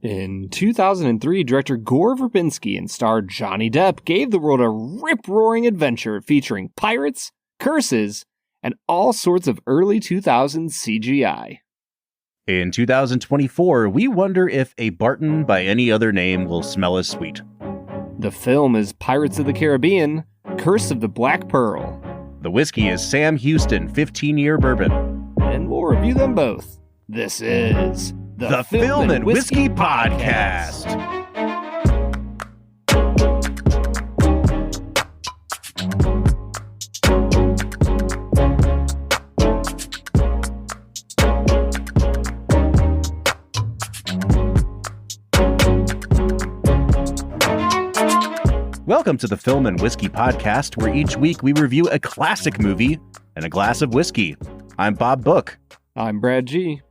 In 2003, director Gore Verbinski and star Johnny Depp gave the world a rip-roaring adventure featuring pirates, curses, and all sorts of early 2000s CGI. In 2024, we wonder if a Barton by any other name will smell as sweet. The film is Pirates of the Caribbean, Curse of the Black Pearl. The whiskey is Sam Houston 15-year bourbon. And we'll review them both. This is the Film and Whiskey Podcast. Welcome to the Film and Whiskey Podcast, where each week we review a classic movie and a glass of whiskey. I'm Bob Book. I'm Brad G.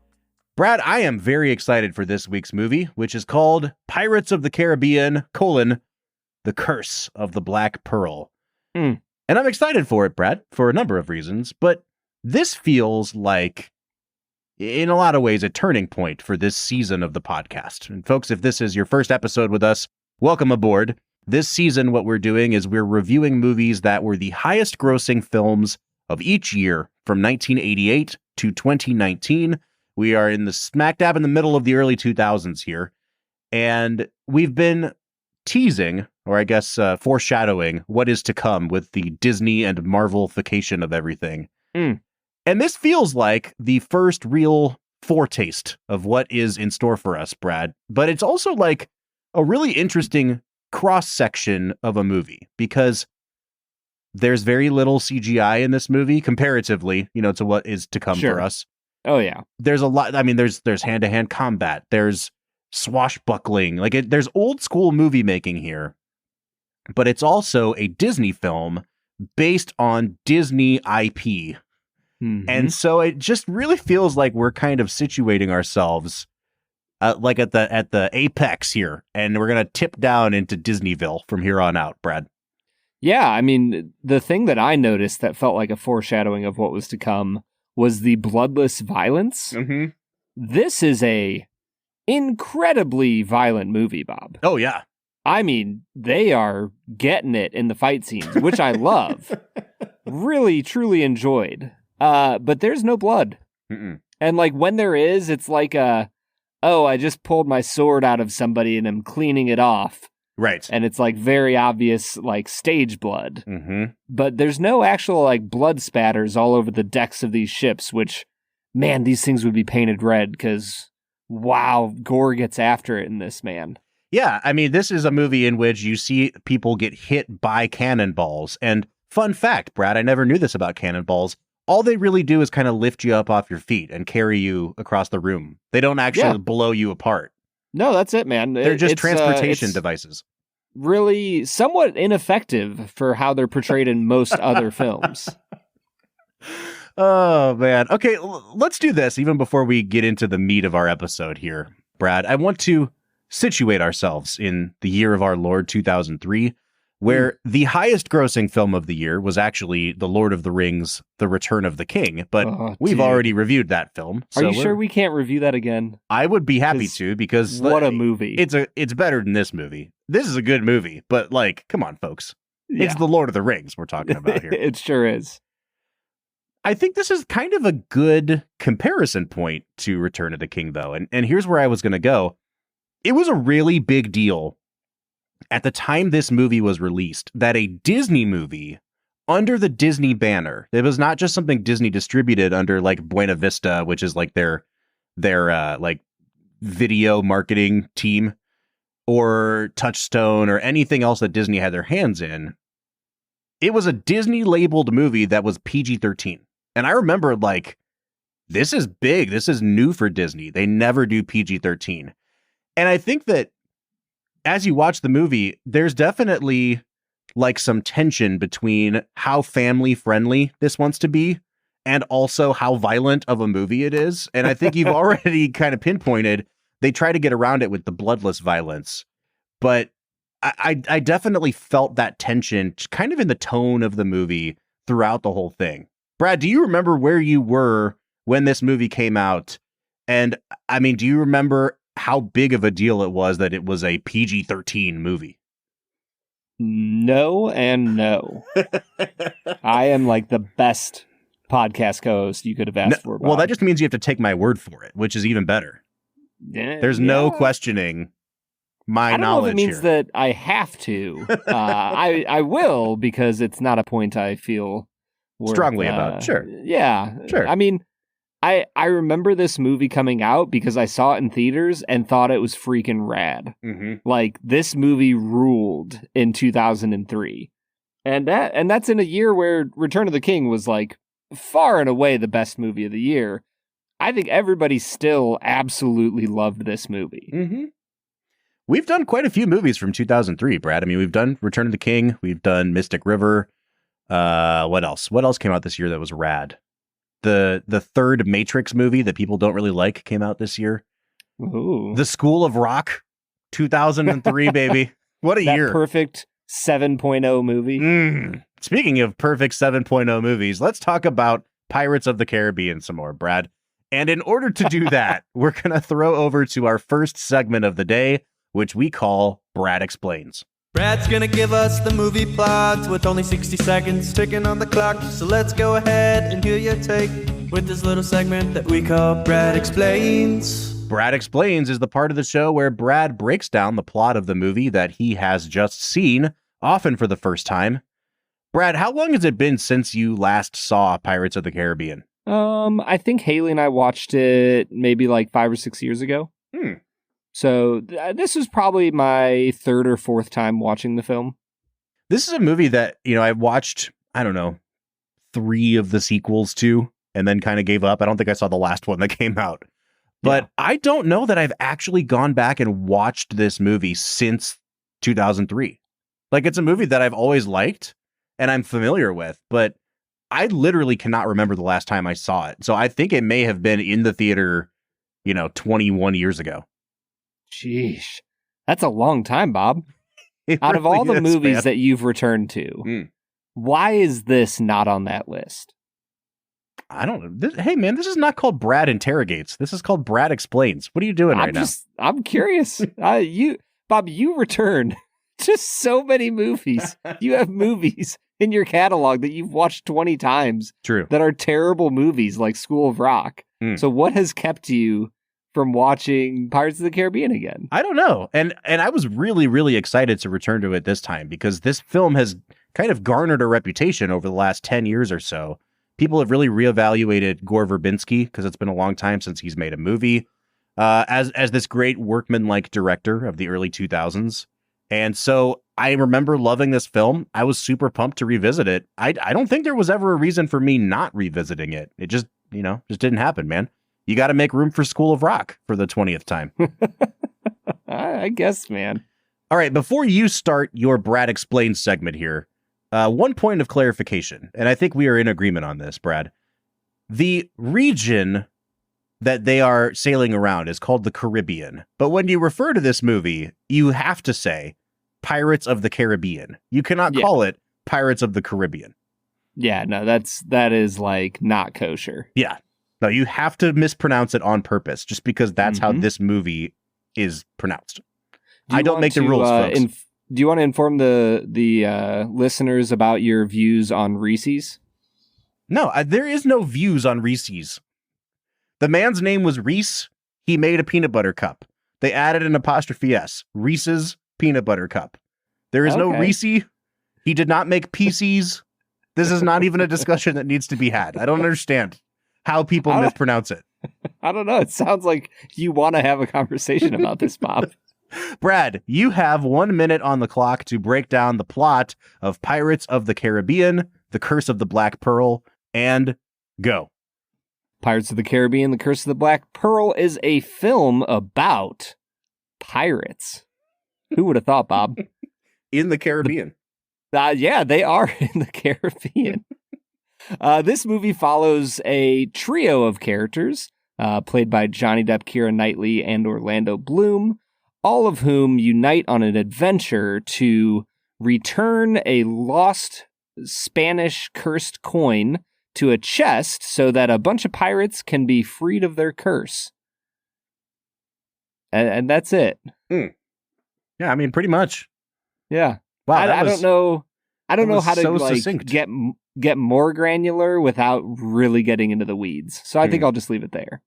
Brad, I am very excited for this week's movie, which is called Pirates of the Caribbean, The Curse of the Black Pearl. And I'm excited for it, Brad, for a number of reasons, but this feels like, in a lot of ways, a turning point for this season of the podcast. And folks, if this is your first episode with us, welcome aboard. This season, what we're doing is we're reviewing movies that were the highest grossing films of each year from 1988 to 2019. We are in the smack dab in the middle of the early 2000s here. And we've been teasing, or I guess foreshadowing, what is to come with the Disney and Marvel-fication of everything. And this feels like the first real foretaste of what is in store for us, Brad. But it's also like a really interesting cross-section of a movie, because there's very little CGI in this movie comparatively, to what is to come for us. Oh yeah. There's a lot. I mean, there's hand-to-hand combat. There's swashbuckling. There's old school movie making here, but it's also a Disney film based on Disney IP. And so it just really feels like we're kind of situating ourselves at the apex here, and we're going to tip down into Disneyville from here on out, Brad. Yeah, I mean, the thing that I noticed that felt like a foreshadowing of what was to come was the bloodless violence. This is a incredibly violent movie, Bob. Oh, yeah. I mean, they are getting it in the fight scenes, which I love. Really, truly enjoyed. But there's no blood. And when there is, it's like I just pulled my sword out of somebody and I'm cleaning it off. Right. And it's very obvious, stage blood. But there's no actual blood spatters all over the decks of these ships, which, man, these things would be painted red because, wow, Gore gets after it in this, man. Yeah, I mean, this is a movie in which you see people get hit by cannonballs. And fun fact, Brad, I never knew this about cannonballs. All they really do is kind of lift you up off your feet and carry you across the room. They don't actually blow you apart. No, that's it, man. They're just transportation devices. Really somewhat ineffective for how they're portrayed in most other films. Oh, man. Okay, let's do this even before we get into the meat of our episode here, Brad. I want to situate ourselves in the year of our Lord 2003, where the highest grossing film of the year was actually The Lord of the Rings, The Return of the King, but we've already reviewed that film. Are you sure we can't review that again? I would be happy to, because what a movie. It's better than this movie. This is a good movie, but come on, folks. Yeah. It's The Lord of the Rings we're talking about here. It sure is. I think this is kind of a good comparison point to Return of the King, though. And here's where I was going to go. It was a really big deal at the time this movie was released that a Disney movie under the Disney banner, it was not just something Disney distributed under Buena Vista, which is their video marketing team, or Touchstone, or anything else that Disney had their hands in. It was a Disney labeled movie that was PG-13. And I remember this is big. This is new for Disney. They never do PG-13. And I think that as you watch the movie, there's definitely some tension between how family friendly this wants to be and also how violent of a movie it is. And I think you've already kind of pinpointed, they try to get around it with the bloodless violence. But I definitely felt that tension kind of in the tone of the movie throughout the whole thing. Brad, do you remember where you were when this movie came out? And I mean, do you remember how big of a deal it was that it was a PG-13 movie? No and no. I am like the best podcast co-host you could have asked for, Bob. Well, that just means you have to take my word for it, which is even better. There's no questioning my knowledge here. I don't know if it means that I have to. I will, because it's not a point I feel strongly about. Sure. Yeah. Sure. I mean, I remember this movie coming out because I saw it in theaters and thought it was freaking rad. Mm-hmm. Like, this movie ruled in 2003. And that's in a year where Return of the King was like far and away the best movie of the year. I think everybody still absolutely loved this movie. Mm-hmm. We've done quite a few movies from 2003, Brad. I mean, we've done Return of the King. We've done Mystic River. What else? What else came out this year that was rad? The third Matrix movie that people don't really like came out this year. Ooh. The School of Rock, 2003, baby. What a year. Perfect 7.0 movie. Speaking of perfect 7.0 movies, let's talk about Pirates of the Caribbean some more, Brad. And in order to do that, we're going to throw over to our first segment of the day, which we call Brad Explains. Brad's gonna give us the movie plot with only 60 seconds ticking on the clock. So let's go ahead and hear your take with this little segment that we call Brad Explains. Brad Explains is the part of the show where Brad breaks down the plot of the movie that he has just seen, often for the first time. Brad, how long has it been since you last saw Pirates of the Caribbean? I think Haley and I watched it maybe like 5 or 6 years ago. So this was probably my third or fourth time watching the film. This is a movie that, I watched, 3 of the sequels to, and then kind of gave up. I don't think I saw the last one that came out. But I don't know that I've actually gone back and watched this movie since 2003. Like, it's a movie that I've always liked and I'm familiar with, but I literally cannot remember the last time I saw it. So I think it may have been in the theater, 21 years ago. Sheesh. That's a long time, Bob. Out of all the movies that you've returned to, why is this not on that list? I don't know. Hey, man, this is not called Brad Interrogates. This is called Brad Explains. What are you doing right now? I'm curious. Bob, you return to so many movies. You have movies in your catalog that you've watched 20 times. True. That are terrible movies like School of Rock. So what has kept you from watching Pirates of the Caribbean again? I don't know. And I was really, really excited to return to it this time because this film has kind of garnered a reputation over the last 10 years or so. People have really reevaluated Gore Verbinski because it's been a long time since he's made a movie as this great workman-like director of the early 2000s. And so I remember loving this film. I was super pumped to revisit it. I don't think there was ever a reason for me not revisiting it. It just didn't happen, man. You got to make room for School of Rock for the 20th time. I guess, man. All right, before you start your Brad Explains segment here, one point of clarification, and I think we are in agreement on this, Brad. The region that they are sailing around is called the Caribbean. But when you refer to this movie, you have to say Pirates of the Caribbean. You cannot call it Pirates of the Caribbean. Yeah, no, that is like not kosher. Yeah. No, you have to mispronounce it on purpose just because that's how this movie is pronounced. I don't make the rules, folks. Do you want to inform the listeners about your views on Reese's? No, there is no views on Reese's. The man's name was Reese. He made a peanut butter cup. They added an apostrophe S. Reese's peanut butter cup. There is no Reese. He did not make PCs. This is not even a discussion that needs to be had. I don't understand how people mispronounce it. I don't know. It sounds like you want to have a conversation about this, Bob. Brad, you have 1 minute on the clock to break down the plot of Pirates of the Caribbean, The Curse of the Black Pearl, and go. Pirates of the Caribbean, The Curse of the Black Pearl is a film about pirates. Who would have thought, Bob? In the Caribbean. Yeah, they are in the Caribbean. This movie follows a trio of characters played by Johnny Depp, Keira Knightley, and Orlando Bloom, all of whom unite on an adventure to return a lost Spanish cursed coin to a chest so that a bunch of pirates can be freed of their curse. and that's it. Yeah, I mean, pretty much. Yeah. Wow, I don't know. I don't know how to so like succinct. get more granular without really getting into the weeds. So I think I'll just leave it there.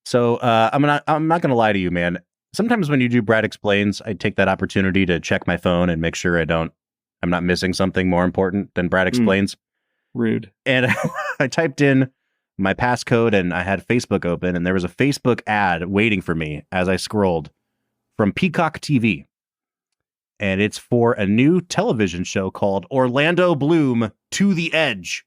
So I'm not gonna lie to you, man. Sometimes when you do Brad Explains, I take that opportunity to check my phone and make sure I'm not missing something more important than Brad Explains. Rude. And I typed in my passcode and I had Facebook open, and there was a Facebook ad waiting for me as I scrolled from Peacock TV. And it's for a new television show called Orlando Bloom to the Edge.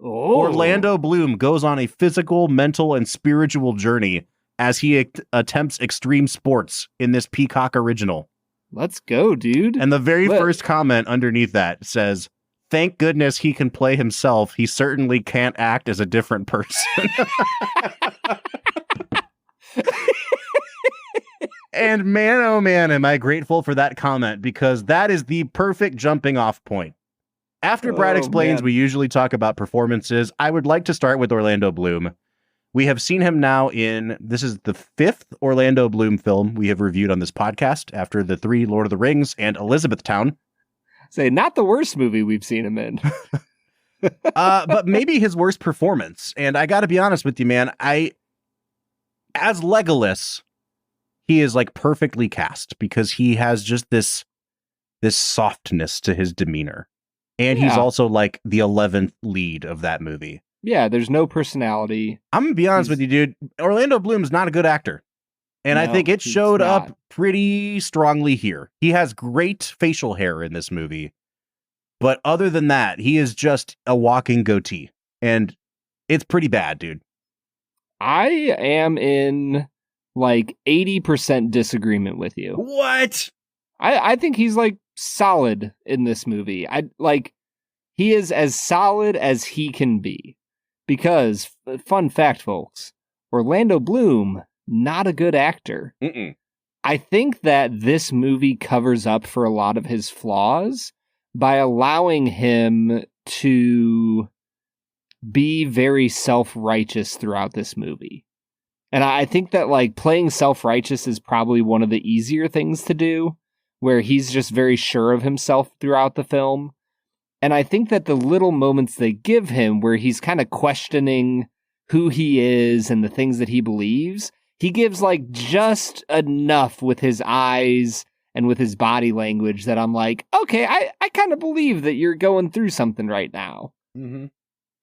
Oh. Orlando Bloom goes on a physical, mental, and spiritual journey as he attempts extreme sports in this Peacock original. Let's go, dude. And the very first comment underneath that says, "Thank goodness he can play himself. He certainly can't act as a different person." And man, oh man, am I grateful for that comment, because that is the perfect jumping off point. After Brad Explains, we usually talk about performances. I would like to start with Orlando Bloom. We have seen him now this is the 5th Orlando Bloom film we have reviewed on this podcast, after the 3 Lord of the Rings and Elizabethtown. Say, not the worst movie we've seen him in. But maybe his worst performance. And I got to be honest with you, man. As Legolas, he is like perfectly cast, because he has just this softness to his demeanor. And he's also like the 11th lead of that movie. Yeah, there's no personality. I'm going to be honest with you, dude. Orlando Bloom's not a good actor. And I think it showed up pretty strongly here. He has great facial hair in this movie. But other than that, he is just a walking goatee. And it's pretty bad, dude. I am in like 80% disagreement with you. What? I think he's like solid in this movie. He is as solid as he can be. Because, fun fact, folks, Orlando Bloom, not a good actor. I think that this movie covers up for a lot of his flaws by allowing him to be very self-righteous throughout this movie. And I think that like playing self-righteous is probably one of the easier things to do, where he's just very sure of himself throughout the film. And I think that the little moments they give him where he's kind of questioning who he is and the things that he believes, he gives like just enough with his eyes and with his body language that I'm like, okay, I kind of believe that you're going through something right now.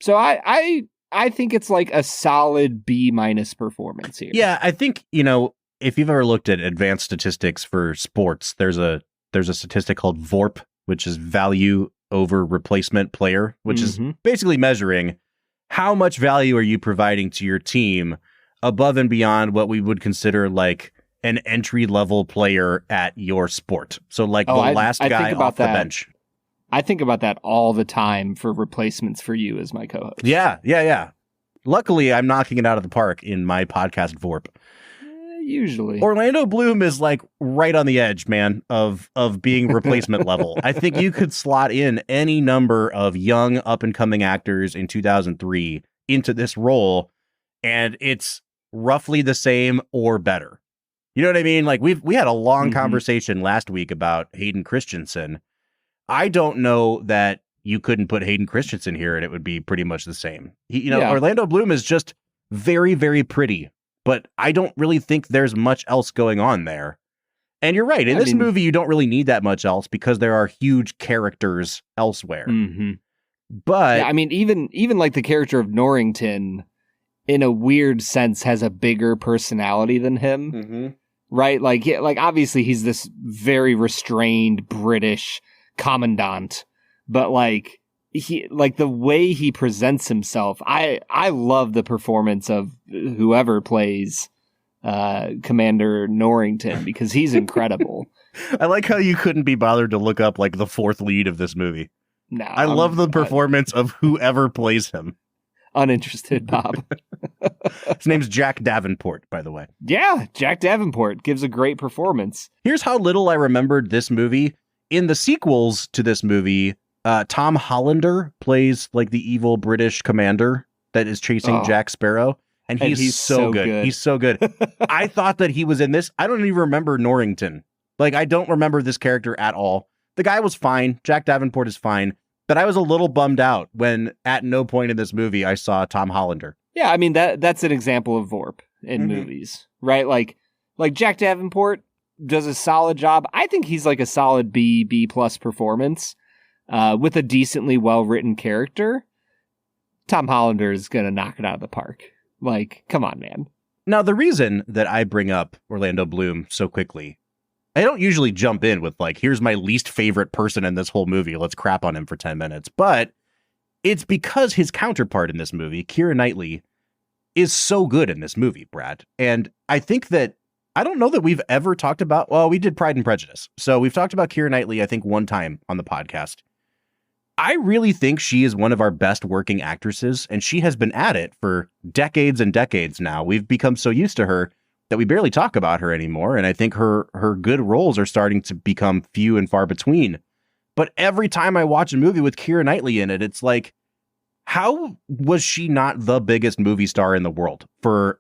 So I think it's like a solid B- performance here. Yeah, I think, if you've ever looked at advanced statistics for sports, there's a statistic called VORP, which is value over replacement player, which is basically measuring how much value are you providing to your team above and beyond what we would consider like an entry-level player at your sport. So like the last guy off the bench. I think about that all the time for replacements for you as my co-host. Yeah. Luckily, I'm knocking it out of the park in my podcast VORP. Usually. Orlando Bloom is like right on the edge, man, of being replacement level. I think you could slot in any number of young up-and-coming actors in 2003 into this role, and it's roughly the same or better. You know what I mean? Like we had a long conversation last week about Hayden Christensen. I don't know that you couldn't put Hayden Christensen here and it would be pretty much the same. Orlando Bloom is just very, very pretty, but I don't really think there's much else going on there. And you're right. In this movie, you don't really need that much else because there are huge characters elsewhere. But yeah, even like the character of Norrington, in a weird sense, has a bigger personality than him. Right? Like obviously he's this very restrained British commandant, but like the way he presents himself, I love the performance of whoever plays Commander Norrington, because he's incredible. I like how you couldn't be bothered to look up like the 4th lead of this movie. No, I love the performance of whoever plays him. Uninterested, Bob. His name's Jack Davenport, by the way. Yeah, Jack Davenport gives a great performance. Here's how little I remembered this movie. In the sequels to this movie, Tom Hollander plays like the evil British commander that is chasing Jack Sparrow. And he's so good. He's so good. I thought that he was in this. I don't even remember Norrington. Like, I don't remember this character at all. The guy was fine. Jack Davenport is fine. But I was a little bummed out when at no point in this movie I saw Tom Hollander. Yeah, I mean, that's an example of Vorp in movies, right? Like Jack Davenport does a solid job. I think he's like a solid B+ performance with a decently well-written character. Tom Hollander is going to knock it out of the park. Like, come on, man. Now, the reason that I bring up Orlando Bloom so quickly, I don't usually jump in with like, here's my least favorite person in this whole movie. Let's crap on him for 10 minutes. But it's because his counterpart in this movie, Keira Knightley, is so good in this movie, Brad. And I think that, I don't know that we've ever talked about, well, we did Pride and Prejudice. So we've talked about Keira Knightley, I think, one time on the podcast. I really think she is one of our best working actresses, and she has been at it for decades and decades now. We've become so used to her that we barely talk about her anymore, and I think her good roles are starting to become few and far between. But every time I watch a movie with Keira Knightley in it, it's like, how was she not the biggest movie star in the world for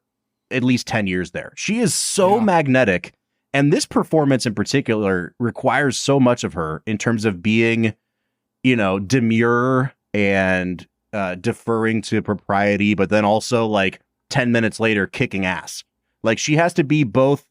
at least 10 years there? She is so magnetic, and this performance in particular requires so much of her in terms of being, you know, demure and deferring to propriety, but then also like 10 minutes later kicking ass. Like, she has to be both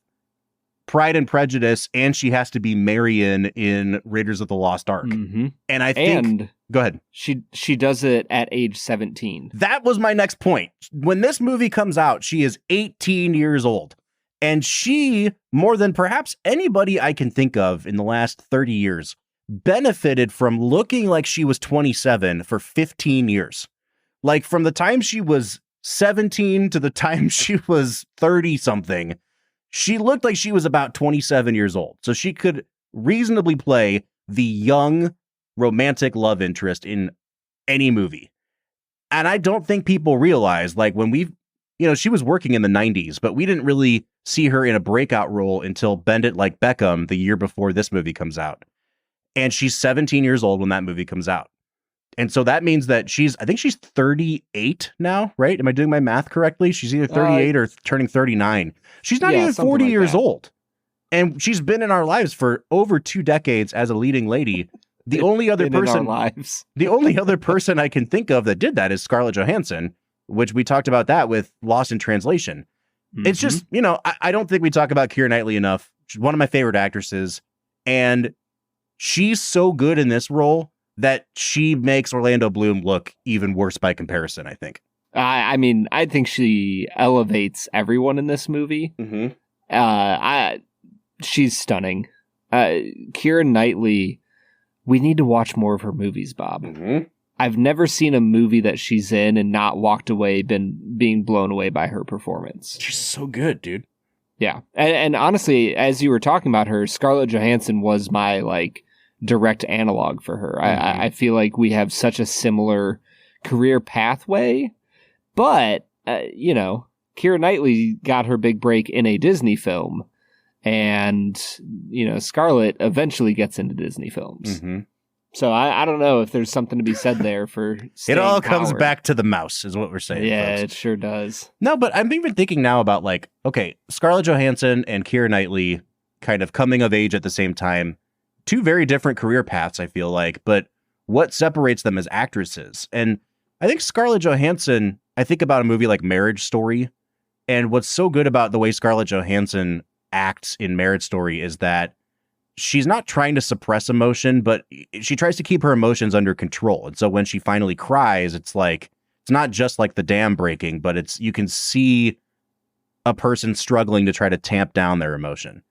Pride and Prejudice, and she has to be Marion in Raiders of the Lost Ark. Mm-hmm. And I think, go ahead. She does it at age 17. That was my next point. When this movie comes out, she is 18 years old. And she, more than perhaps anybody I can think of in the last 30 years, benefited from looking like she was 27 for 15 years. Like, from the time she was 17 to the time she was 30 something, she looked like she was about 27 years old. So she could reasonably play the young romantic love interest in any movie. And I don't think people realize, like, when we, you know, she was working in the 90s, but we didn't really see her in a breakout role until Bend It Like Beckham the year before this movie comes out. And she's 17 years old when that movie comes out. And so that means that I think she's 38 now, right? Am I doing my math correctly? She's either 38 or turning 39. She's not even 40 like years old. And she's been in our lives for over 2 decades as a leading lady. The only other person, the only other person I can think of that did that is Scarlett Johansson, which we talked about that with Lost in Translation. Mm-hmm. It's just, you know, I don't think we talk about Keira Knightley enough. She's one of my favorite actresses. And she's so good in this role that she makes Orlando Bloom look even worse by comparison, I think. I mean, I think she elevates everyone in this movie. Mm-hmm. She's stunning. Keira Knightley, we need to watch more of her movies, Bob. Mm-hmm. I've never seen a movie that she's in and not walked away, being blown away by her performance. She's so good, dude. Yeah. And honestly, as you were talking about her, Scarlett Johansson was my, like, direct analog for her. Mm-hmm. I feel like we have such a similar career pathway, but, you know, Keira Knightley got her big break in a Disney film, and, you know, Scarlett eventually gets into Disney films. Mm-hmm. So I don't know if there's something to be said there for it all comes back to the mouse is what we're saying. Yeah, folks. It sure does. No, but I'm even thinking now about, like, okay, Scarlett Johansson and Keira Knightley kind of coming of age at the same time. 2 very different career paths, I feel like, but what separates them as actresses? And I think Scarlett Johansson, I think about a movie like Marriage Story, and what's so good about the way Scarlett Johansson acts in Marriage Story is that she's not trying to suppress emotion, but she tries to keep her emotions under control. And so when she finally cries, it's like, it's not just like the dam breaking, but it's, you can see a person struggling to try to tamp down their emotion.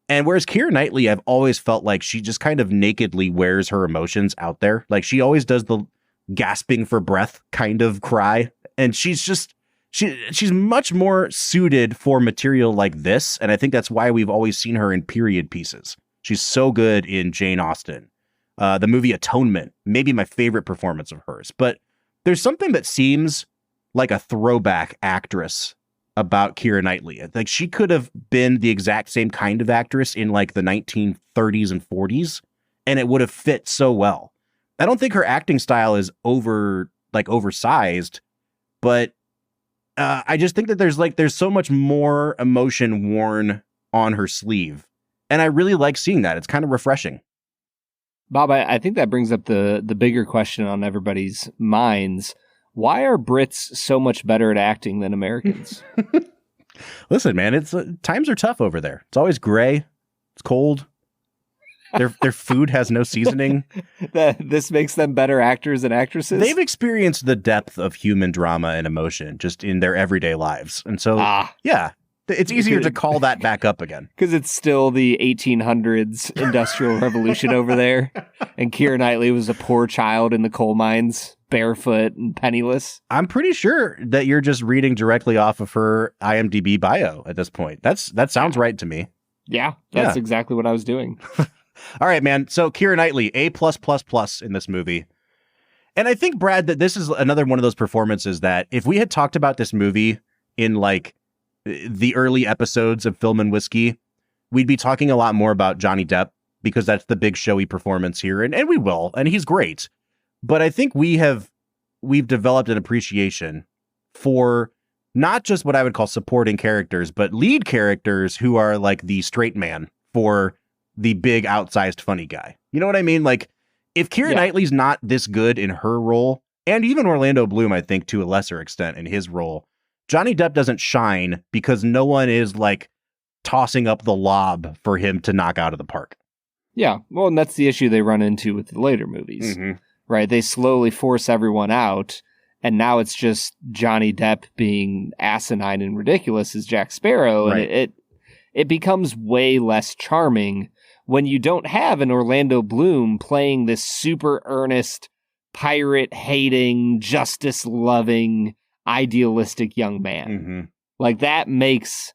And whereas Keira Knightley, I've always felt like she just kind of nakedly wears her emotions out there. Like, she always does the gasping for breath kind of cry. And she's just, she's much more suited for material like this. And I think that's why we've always seen her in period pieces. She's so good in Jane Austen. The movie Atonement, maybe my favorite performance of hers. But there's something that seems like a throwback actress about Keira Knightley. Like, she could have been the exact same kind of actress in like the 1930s and 40s, and it would have fit so well. I don't think her acting style is oversized, but I just think that there's so much more emotion worn on her sleeve. And I really like seeing that. It's kind of refreshing. Bob, I think that brings up the bigger question on everybody's minds. Why are Brits so much better at acting than Americans? Listen, man, it's times are tough over there. It's always gray. It's cold. Their food has no seasoning. This makes them better actors and actresses? They've experienced the depth of human drama and emotion just in their everyday lives. And so, yeah, it's easier to call that back up again. Because it's still the 1800s Industrial Revolution over there. And Keira Knightley was a poor child in the coal mines, barefoot and penniless. I'm pretty sure that you're just reading directly off of her IMDb bio at this point. That sounds right to me. Yeah, that's exactly what I was doing. All right, man. So Keira Knightley, A+++ in this movie. And I think, Brad, that this is another one of those performances that if we had talked about this movie in like the early episodes of Film and Whiskey, we'd be talking a lot more about Johnny Depp because that's the big showy performance here. And we will. And he's great. But I think we've developed an appreciation for not just what I would call supporting characters, but lead characters who are like the straight man for the big outsized funny guy. You know what I mean? Like if Keira Knightley's not this good in her role, and even Orlando Bloom, I think to a lesser extent in his role, Johnny Depp doesn't shine because no one is like tossing up the lob for him to knock out of the park. Yeah. Well, and that's the issue they run into with the later movies, right? They slowly force everyone out. And now it's just Johnny Depp being asinine and ridiculous as Jack Sparrow. Right. And it becomes way less charming when you don't have an Orlando Bloom playing this super earnest, pirate-hating, justice-loving, idealistic young man. Like, that makes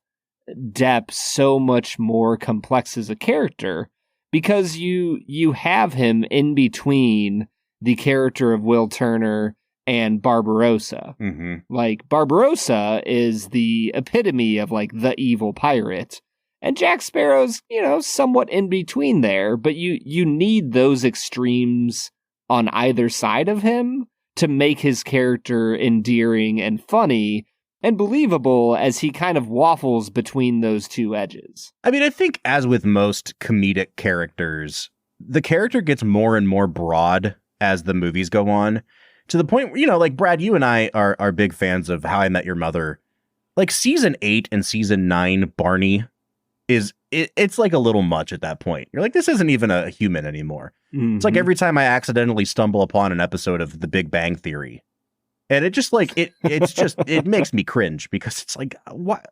Depp so much more complex as a character because you have him in between the character of Will Turner and Barbarossa. Like, Barbarossa is the epitome of, like, the evil pirate. And Jack Sparrow's, somewhat in between there, but you need those extremes on either side of him to make his character endearing and funny and believable as he kind of waffles between those two edges. I mean, I think as with most comedic characters, the character gets more and more broad as the movies go on, to the point where, like Brad, you and I are big fans of How I Met Your Mother. Like season 8 and season 9, Barney it's like a little much at that point. You're like, this isn't even a human anymore. It's like every time I accidentally stumble upon an episode of The Big Bang Theory, and it just like it makes me cringe because it's like, what?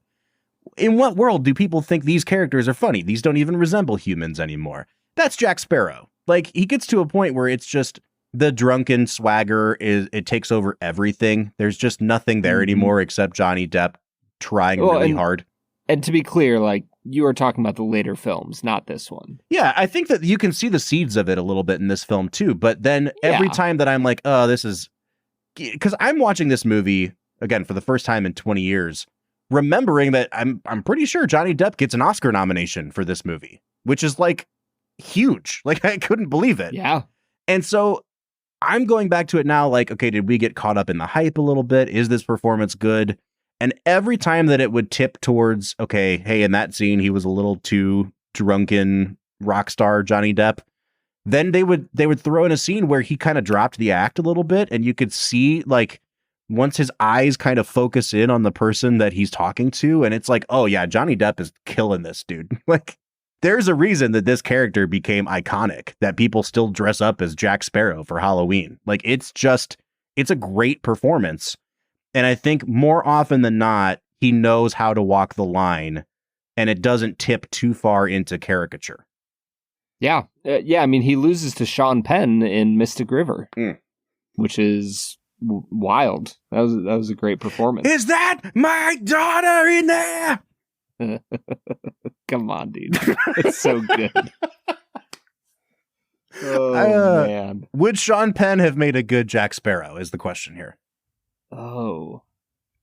In what world do people think these characters are funny? These don't even resemble humans anymore. That's Jack Sparrow. Like, he gets to a point where it's just the drunken swagger it takes over everything. There's just nothing there anymore except Johnny Depp trying really hard. And to be clear, like, you are talking about the later films, not this one. Yeah, I think that you can see the seeds of it a little bit in this film too. But then every time that I'm like, oh, this is, because I'm watching this movie again for the first time in 20 years, remembering that I'm pretty sure Johnny Depp gets an Oscar nomination for this movie, which is like huge. Like, I couldn't believe it. Yeah. And so I'm going back to it now, like, okay, did we get caught up in the hype a little bit? Is this performance good? And every time that it would tip towards, okay, hey, in that scene, he was a little too drunken rock star Johnny Depp, then they would throw in a scene where he kind of dropped the act a little bit. And you could see, like, once his eyes kind of focus in on the person that he's talking to, and it's like, oh, yeah, Johnny Depp is killing this dude. Like, there's a reason that this character became iconic, that people still dress up as Jack Sparrow for Halloween. Like, it's a great performance. And I think more often than not, he knows how to walk the line and it doesn't tip too far into caricature. Yeah. I mean, he loses to Sean Penn in Mystic River, which is wild. That was a great performance. Is that my daughter in there? Come on, dude. It's so good. Oh, man. Would Sean Penn have made a good Jack Sparrow is the question here. Oh,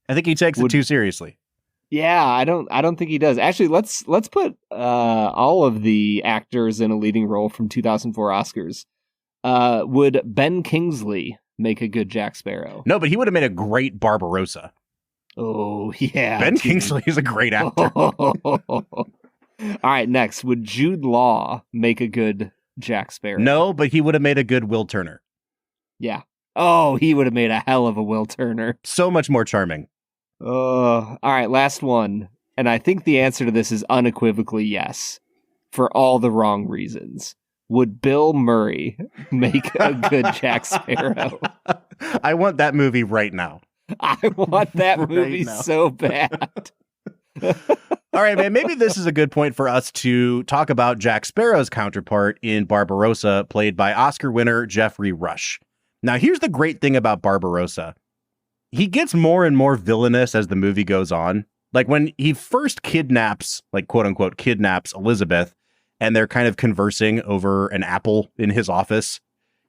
I think he takes it too seriously. Yeah, I don't think he does. Actually, let's put all of the actors in a leading role from 2004 Oscars. Would Ben Kingsley make a good Jack Sparrow? No, but he would have made a great Barbarossa. Oh, yeah. Ben Kingsley is a great actor. All right, next. Would Jude Law make a good Jack Sparrow? No, but he would have made a good Will Turner. Yeah. Oh, he would have made a hell of a Will Turner. So much more charming. All right, last one. And I think the answer to this is unequivocally yes, for all the wrong reasons. Would Bill Murray make a good Jack Sparrow? I want that movie right now. I want that movie so bad. All right, man, maybe this is a good point for us to talk about Jack Sparrow's counterpart in Barbarossa, played by Oscar winner Jeffrey Rush. Now, here's the great thing about Barbarossa. He gets more and more villainous as the movie goes on. Like when he first kidnaps, like quote unquote, kidnaps Elizabeth, and they're kind of conversing over an apple in his office,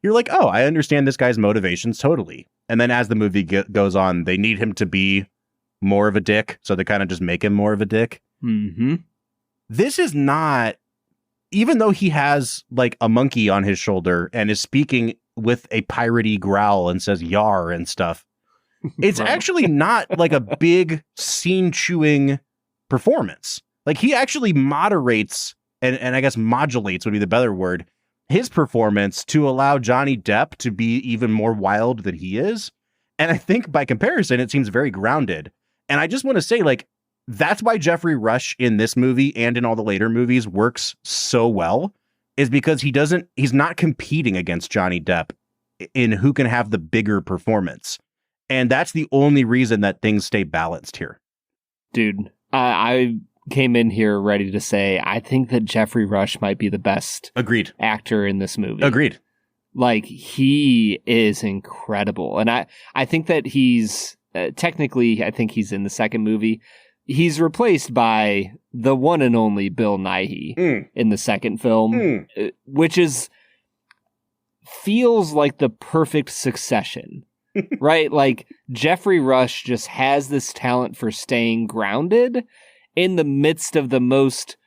you're like, oh, I understand this guy's motivations totally. And then as the movie goes on, they need him to be more of a dick. So they kind of just make him more of a dick. Mm-hmm. This is not, even though he has like a monkey on his shoulder and is speaking with a piratey growl and says yar and stuff, it's actually not like a big scene chewing performance. Like he actually moderates and I guess modulates would be the better word, his performance to allow Johnny Depp to be even more wild than he is. And I think by comparison, it seems very grounded. And I just want to say, like, that's why Jeffrey Rush in this movie and in all the later movies works so well, is because he's not competing against Johnny Depp in who can have the bigger performance. And that's the only reason that things stay balanced here. Dude, I came in here ready to say, I think that Jeffrey Rush might be the best actor in this movie. Agreed. Like, he is incredible. And I think that he's, technically, I think he's in the second movie. He's replaced by the one and only Bill Nighy in the second film, which feels like the perfect succession. Right? Like Jeffrey Rush just has this talent for staying grounded in the midst of the most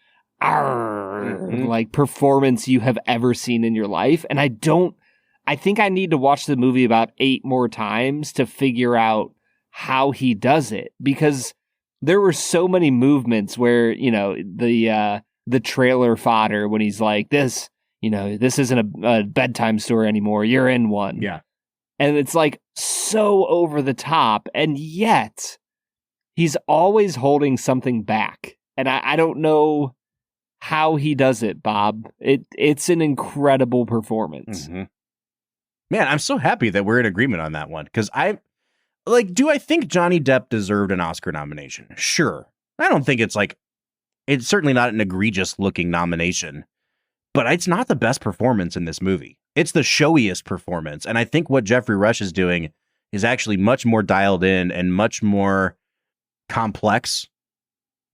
like performance you have ever seen in your life. And I think I need to watch the movie about 8 more times to figure out how he does it, because there were so many movements where, you know, the trailer fodder when he's like, this isn't a bedtime story anymore. You're in one. Yeah. And it's like so over the top, and yet he's always holding something back. And I don't know how he does it, Bob. It's an incredible performance. Mm-hmm. Man, I'm so happy that we're in agreement on that one, because do I think Johnny Depp deserved an Oscar nomination? Sure. I don't think it's certainly not an egregious looking nomination, but it's not the best performance in this movie. It's the showiest performance. And I think what Jeffrey Rush is doing is actually much more dialed in and much more complex.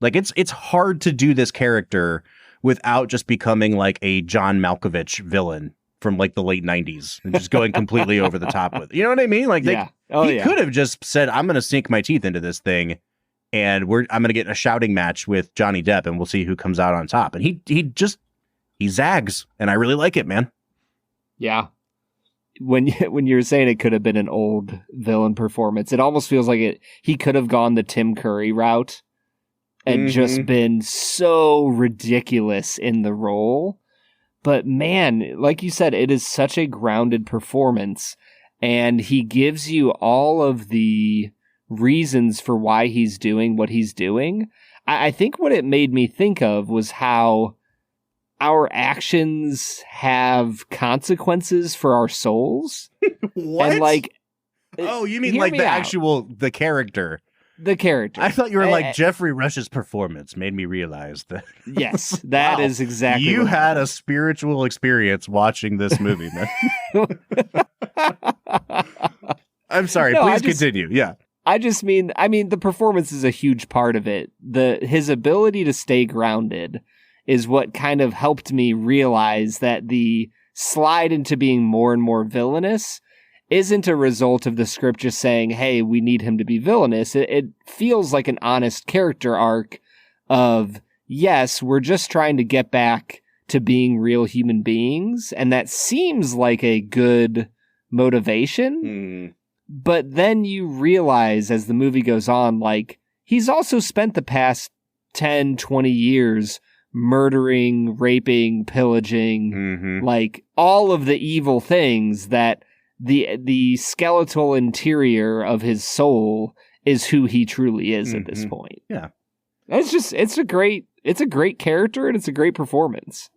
Like it's hard to do this character without just becoming like a John Malkovich villain from like the late 90s and just going completely over the top with it. You know what I mean? Like he could have just said, I'm going to sink my teeth into this thing and I'm going to get in a shouting match with Johnny Depp and we'll see who comes out on top. And he zags, and I really like it, man. Yeah. When you're saying it could have been an old villain performance, it almost feels like he could have gone the Tim Curry route and just been so ridiculous in the role. But man, like you said, it is such a grounded performance, and he gives you all of the reasons for why he's doing what he's doing. I think what it made me think of was how our actions have consequences for our souls. What? And oh, you mean like the character? The character. I thought you were like Jeffrey Rush's performance made me realize that. Yes, that is exactly. You had a spiritual experience watching this movie, man. I'm sorry. Please continue. Yeah. I mean, the performance is a huge part of it. His ability to stay grounded is what kind of helped me realize that the slide into being more and more villainous isn't a result of the script just saying, hey, we need him to be villainous. It feels like an honest character arc of, yes, we're just trying to get back to being real human beings. And that seems like a good motivation. But then you realize as the movie goes on, like, he's also spent the past 10, 20 years murdering, raping, pillaging, like all of the evil things that the skeletal interior of his soul is who he truly is at this point. Yeah. It's a great character and it's a great performance.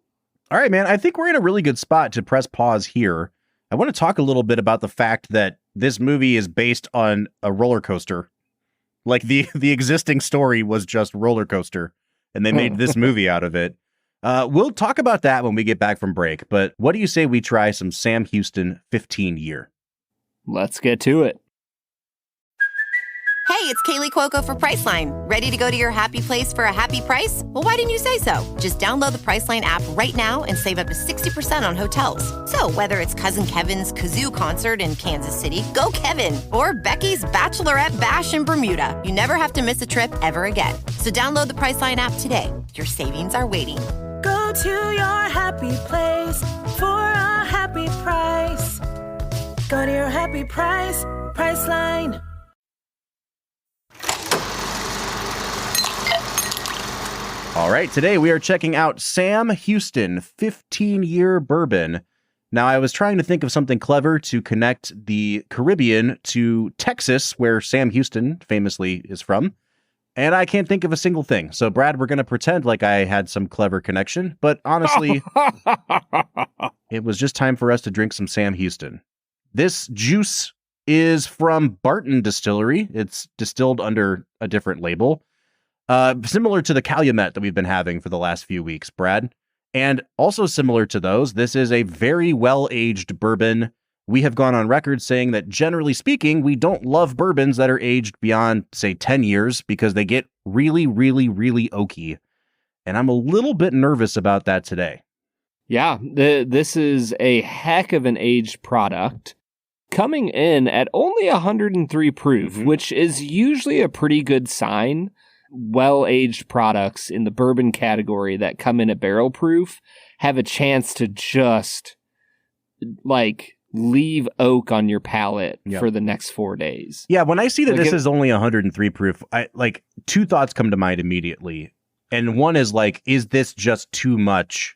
All right, man. I think we're in a really good spot to press pause here. I want to talk a little bit about the fact that this movie is based on a roller coaster. Like the existing story was just roller coaster, and they made this movie out of it. We'll talk about that when we get back from break. But what do you say we try some Sam Houston 15 Year? Let's get to it. Hey, it's Kaylee Cuoco for Priceline. Ready to go to your happy place for a happy price? Well, why didn't you say so? Just download the Priceline app right now and save up to 60% on hotels. So whether it's Cousin Kevin's Kazoo Concert in Kansas City, go Kevin, or Becky's Bachelorette Bash in Bermuda, you never have to miss a trip ever again. So download the Priceline app today. Your savings are waiting. Go to your happy place for a happy price. Go to your happy price, Priceline. All right, today we are checking out Sam Houston 15-Year Bourbon. Now, I was trying to think of something clever to connect the Caribbean to Texas, where Sam Houston famously is from, and I can't think of a single thing. So, Brad, we're going to pretend like I had some clever connection, but honestly, it was just time for us to drink some Sam Houston. This juice is from Barton Distillery. It's distilled under a different label. Similar to the Calumet that we've been having for the last few weeks, Brad. And also similar to those, this is a very well-aged bourbon. We have gone on record saying that, generally speaking, we don't love bourbons that are aged beyond, say, 10 years because they get really, really, really oaky. And I'm a little bit nervous about that today. Yeah, this is a heck of an aged product. Coming in at only 103 proof, which is usually a pretty good sign. Well-aged products in the bourbon category that come in at barrel proof have a chance to just like leave oak on your palate for the next 4 days. Yeah, when I see that this is only 103 proof, I like two thoughts come to mind immediately. And one is like, is this just too much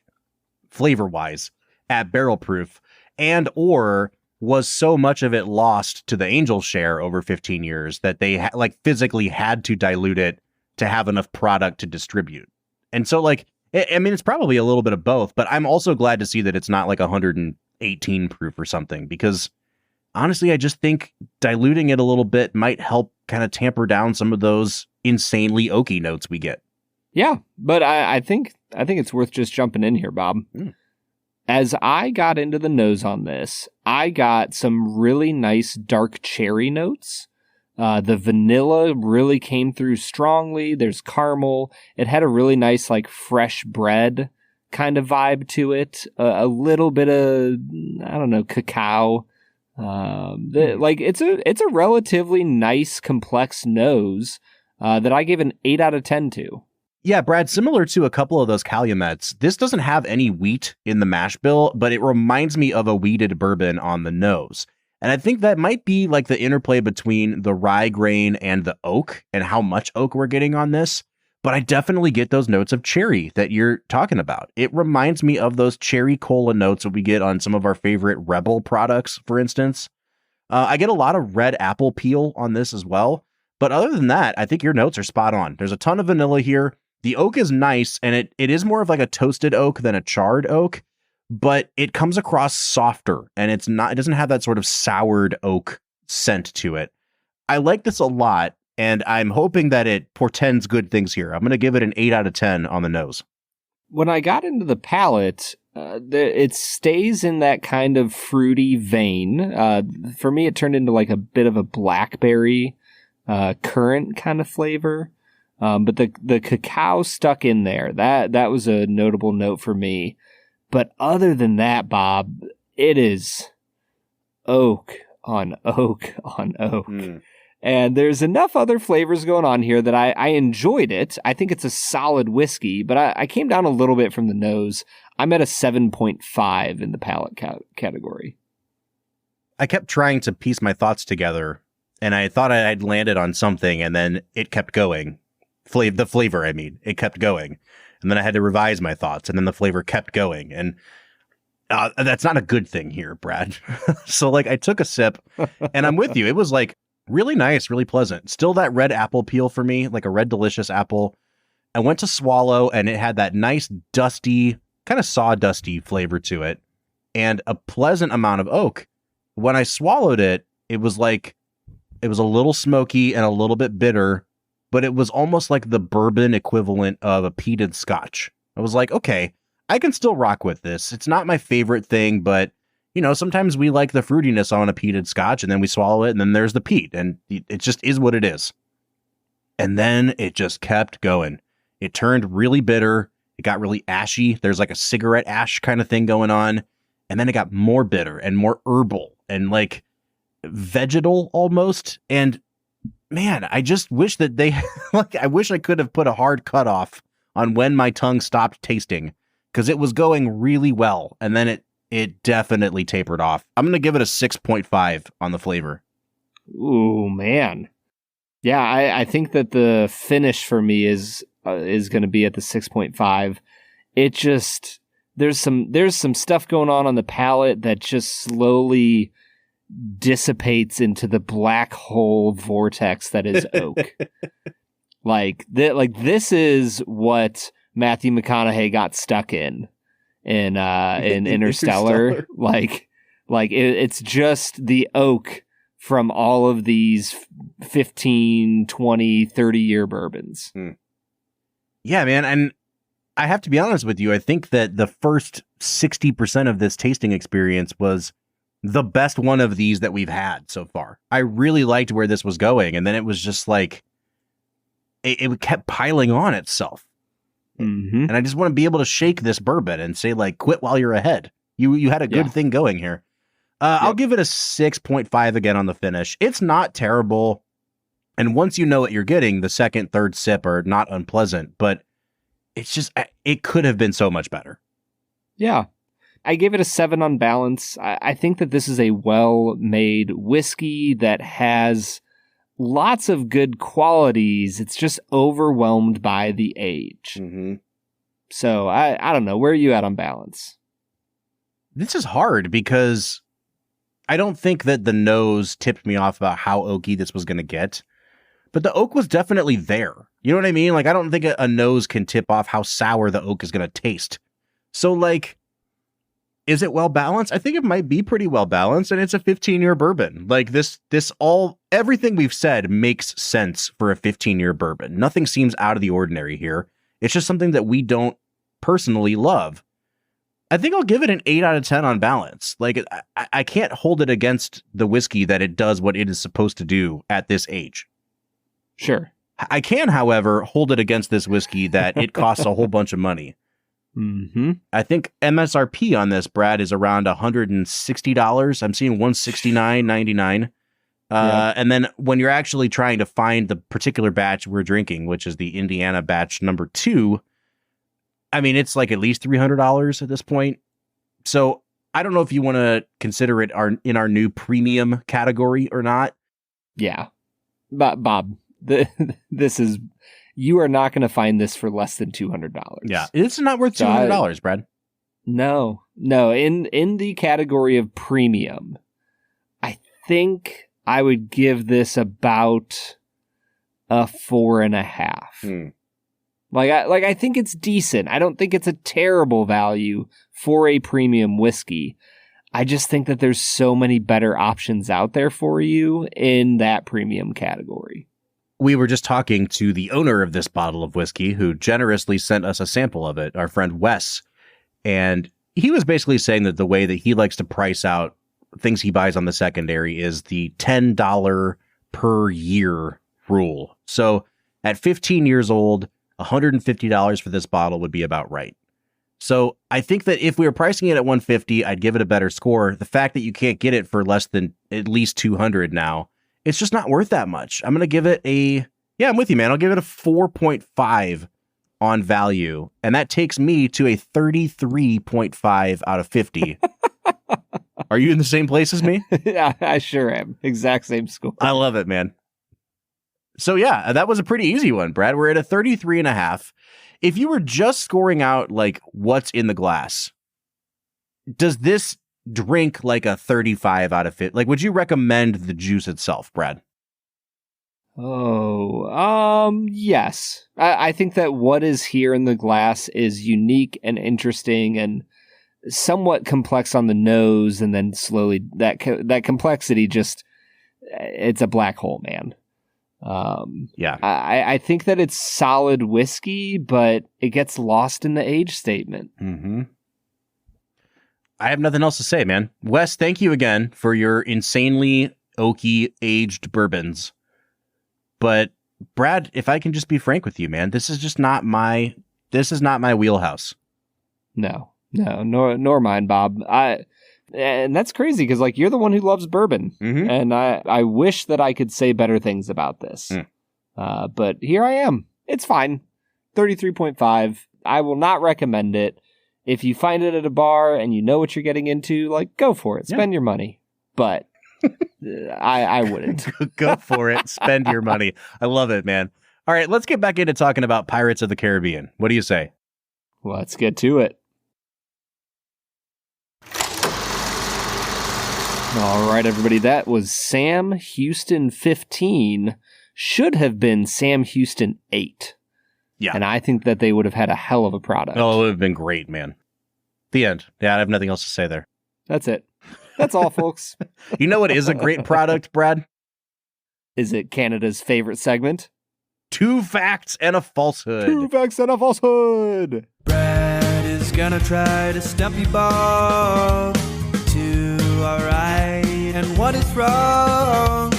flavor-wise at barrel proof? And or was so much of it lost to the Angel share over 15 years that they physically had to dilute it to have enough product to distribute. And so like, I mean, it's probably a little bit of both, but I'm also glad to see that it's not like 118 proof or something, because honestly, I just think diluting it a little bit might help kind of tamper down some of those insanely oaky notes we get. Yeah, but I think it's worth just jumping in here, Bob. As I got into the nose on this, I got some really nice dark cherry notes. The vanilla really came through strongly. There's caramel. It had a really nice, like, fresh bread kind of vibe to it. A little bit of, I don't know, cacao. It's a relatively nice, complex nose that I gave an 8 out of 10 to. Yeah, Brad, similar to a couple of those Calumets, this doesn't have any wheat in the mash bill, but it reminds me of a wheated bourbon on the nose. And I think that might be like the interplay between the rye grain and the oak and how much oak we're getting on this. But I definitely get those notes of cherry that you're talking about. It reminds me of those cherry cola notes that we get on some of our favorite Rebel products, for instance. I get a lot of red apple peel on this as well. But other than that, I think your notes are spot on. There's a ton of vanilla here. The oak is nice, and it is more of like a toasted oak than a charred oak. But it comes across softer, and it doesn't have that sort of soured oak scent to it. I like this a lot, and I'm hoping that it portends good things here. I'm going to give it an 8 out of 10 on the nose. When I got into the palate, it stays in that kind of fruity vein. For me, it turned into like a bit of a blackberry currant kind of flavor. But the cacao stuck in there. That was a notable note for me. But other than that, Bob, it is oak on oak on oak. And there's enough other flavors going on here that I enjoyed it. I think it's a solid whiskey, but I came down a little bit from the nose. I'm at a 7.5 in the palate category. I kept trying to piece my thoughts together, and I thought I'd landed on something, and then it kept going. The flavor, I mean, it kept going. And then I had to revise my thoughts, and then the flavor kept going. And that's not a good thing here, Brad. So, like, I took a sip, and I'm with you. It was, like, really nice, really pleasant. Still that red apple peel for me, like a red delicious apple. I went to swallow, and it had that nice, dusty, kind of sawdusty flavor to it, and a pleasant amount of oak. When I swallowed it, it was like, it was a little smoky and a little bit bitter, but it was almost like the bourbon equivalent of a peated scotch. I was like, okay, I can still rock with this. It's not my favorite thing, but, you know, sometimes we like the fruitiness on a peated scotch, and then we swallow it, and then there's the peat, and it just is what it is. And then it just kept going. It turned really bitter. It got really ashy. There's like a cigarette ash kind of thing going on. And then it got more bitter and more herbal and like vegetal almost. And man, I just wish that they, like, I wish I could have put a hard cutoff on when my tongue stopped tasting, because it was going really well. And then it definitely tapered off. I'm going to give it a 6.5 on the flavor. Ooh, man. Yeah, I think that the finish for me is going to be at the 6.5. It just, there's some stuff going on the palate that just slowly dissipates into the black hole vortex that is oak. This is what Matthew McConaughey got stuck in Interstellar. It's just the oak from all of these 15, 20, 30-year bourbons. Yeah, man. And I have to be honest with you. I think that the first 60% of this tasting experience was the best one of these that we've had so far. I really liked where this was going. And then it was just like, it kept piling on itself. Mm-hmm. And I just want to be able to shake this bourbon and say, like, quit while you're ahead. You had a good thing going here. I'll give it a 6.5 again on the finish. It's not terrible. And once you know what you're getting, the second, third sip are not unpleasant, but it's just, it could have been so much better. Yeah. I gave it a 7 on balance. I think that this is a well-made whiskey that has lots of good qualities. It's just overwhelmed by the age. Mm-hmm. So I don't know. Where are you at on balance? This is hard because I don't think that the nose tipped me off about how oaky this was going to get, but the oak was definitely there. You know what I mean? Like, I don't think a nose can tip off how sour the oak is going to taste. So, like, is it well balanced? I think it might be pretty well balanced, and it's a 15-year bourbon. Like, everything we've said makes sense for a 15-year bourbon. Nothing seems out of the ordinary here. It's just something that we don't personally love. I think I'll give it an 8 out of 10 on balance. Like, I can't hold it against the whiskey that it does what it is supposed to do at this age. Sure. I can, however, hold it against this whiskey that it costs a whole bunch of money. Mm-hmm. I think MSRP on this, Brad, is around $160. I'm seeing $169.99. And then when you're actually trying to find the particular batch we're drinking, which is the Indiana batch number 2, I mean, it's like at least $300 at this point. So I don't know if you want to consider it in our new premium category or not. Yeah. But Bob, this is, you are not going to find this for less than $200. Yeah. It's not worth $200, Brad. No. In the category of premium, I think I would give this about a 4.5. I think it's decent. I don't think it's a terrible value for a premium whiskey. I just think that there's so many better options out there for you in that premium category. We were just talking to the owner of this bottle of whiskey who generously sent us a sample of it, our friend Wes. And he was basically saying that the way that he likes to price out things he buys on the secondary is the $10 per year rule. So at 15 years old, $150 for this bottle would be about right. So I think that if we were pricing it at $150, I'd give it a better score. The fact that you can't get it for less than at least $200 now, it's just not worth that much. I'm going to give it I'm with you, man. I'll give it a 4.5 on value. And that takes me to a 33.5 out of 50. Are you in the same place as me? Yeah, I sure am. Exact same score. I love it, man. So yeah, that was a pretty easy one, Brad. We're at a 33.5. If you were just scoring out like what's in the glass, does this drink like a 35 out of 50? Like, would you recommend the juice itself, Brad? Yes. I think that what is here in the glass is unique and interesting and somewhat complex on the nose, and then slowly that complexity just, it's a black hole, man. Yeah. I think that it's solid whiskey, but it gets lost in the age statement. Mm-hmm. I have nothing else to say, man. Wes, thank you again for your insanely oaky aged bourbons. But Brad, if I can just be frank with you, man, this is not my wheelhouse. No, nor mine, Bob. And that's crazy because like you're the one who loves bourbon, and I wish that I could say better things about this. But here I am. It's fine. 33.5. I will not recommend it. If you find it at a bar and you know what you're getting into, like go for it. Spend your money. But I wouldn't. Go for it. Spend your money. I love it, man. All right, let's get back into talking about Pirates of the Caribbean. What do you say? Let's get to it. All right, everybody. That was Sam Houston 15. Should have been Sam Houston 8. Yeah. And I think that they would have had a hell of a product. Oh, it would have been great, man. The end. Yeah, I have nothing else to say there. That's it. That's all, folks. You know what is a great product, Brad? Is it Canada's favorite segment? 2 facts and a falsehood. 2 facts and a falsehood. Brad is gonna try to stump you, Bob. 2 are right and 1 is wrong.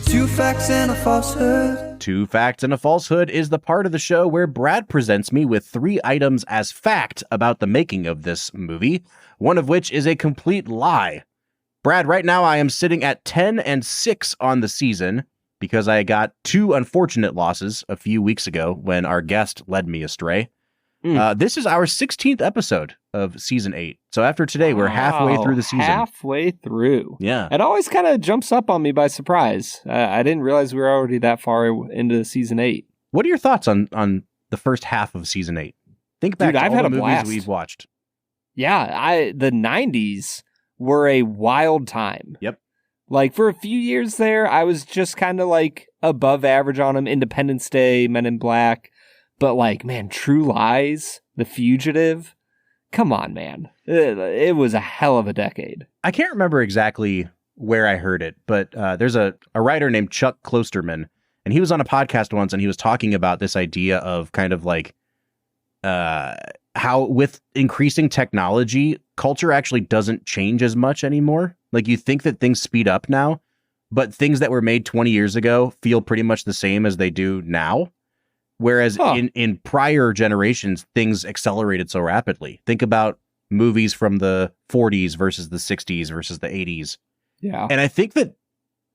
2 facts and a falsehood. 2 facts and a falsehood is the part of the show where Brad presents me with 3 items as fact about the making of this movie, one of which is a complete lie. Brad, right now I am sitting at 10-6 on the season because I got 2 unfortunate losses a few weeks ago when our guest led me astray. This is our 16th episode of season 8. So after today, we're halfway through the season. Halfway through. Yeah. It always kind of jumps up on me by surprise. I didn't realize we were already that far into season 8. What are your thoughts on the first half of season 8? Think back to I've all had the a movies blast. we've watched. Yeah, the 90s were a wild time. Yep. Like for a few years there, I was just kind of like above average on them. Independence Day, Men in Black. But like, man, True Lies, The Fugitive, come on, man. It was a hell of a decade. I can't remember exactly where I heard it, but there's a writer named Chuck Klosterman, and he was on a podcast once, and he was talking about this idea of kind of like how with increasing technology, culture actually doesn't change as much anymore. Like you think that things speed up now, but things that were made 20 years ago feel pretty much the same as they do now. Whereas in prior generations, things accelerated so rapidly. Think about movies from the 40s versus the 60s versus the 80s. Yeah. And I think that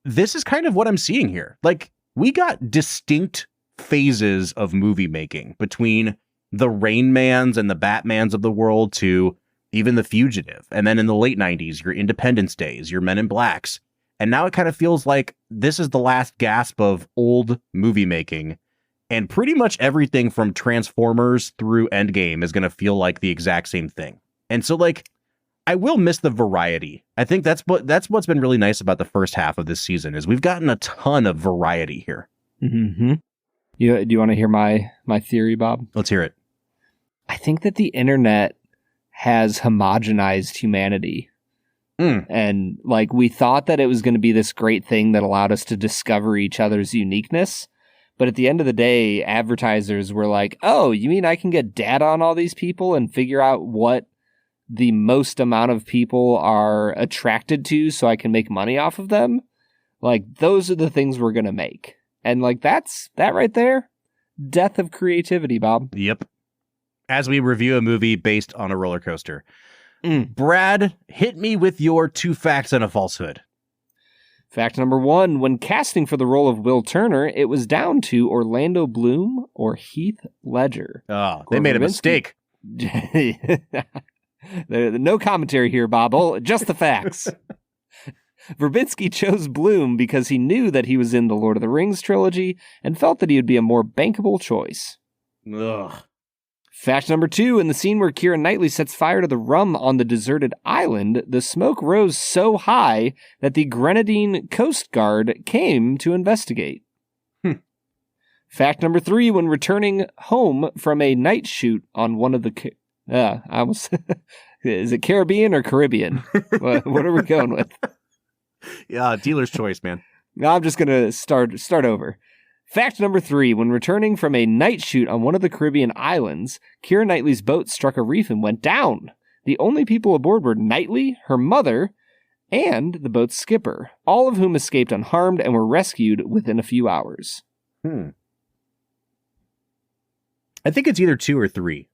this is kind of what I'm seeing here. Like, we got distinct phases of movie making between the Rain Mans and the Batmans of the world to even The Fugitive. And then in the late 90s, your Independence Days, your Men in Blacks. And now it kind of feels like this is the last gasp of old movie making. And pretty much everything from Transformers through Endgame is going to feel like the exact same thing. And so, like, I will miss the variety. I think that's what's been really nice about the first half of this season is we've gotten a ton of variety here. Mm-hmm. Do you want to hear my theory, Bob? Let's hear it. I think that the internet has homogenized humanity. And, like, we thought that it was going to be this great thing that allowed us to discover each other's uniqueness. But at the end of the day, advertisers were like, oh, you mean I can get data on all these people and figure out what the most amount of people are attracted to so I can make money off of them? Like, those are the things we're going to make. And, like, that right there, death of creativity, Bob. Yep. As we review a movie based on a roller coaster. Brad, hit me with your 2 facts and a falsehood. Fact number 1, when casting for the role of Will Turner, it was down to Orlando Bloom or Heath Ledger. Oh, they made a mistake. No commentary here, Bob. Just the facts. Verbinski chose Bloom because he knew that he was in the Lord of the Rings trilogy and felt that he would be a more bankable choice. Ugh. Fact number 2, in the scene where Keira Knightley sets fire to the rum on the deserted island, the smoke rose so high that the Grenadine Coast Guard came to investigate. Fact number 3, when returning home from a night shoot on one of the... is it Caribbean or Caribbean? what are we going with? Yeah, dealer's choice, man. I'm just going to start over. Fact number 3, when returning from a night shoot on one of the Caribbean islands, Keira Knightley's boat struck a reef and went down. The only people aboard were Knightley, her mother, and the boat's skipper, all of whom escaped unharmed and were rescued within a few hours. I think it's either 2 or 3.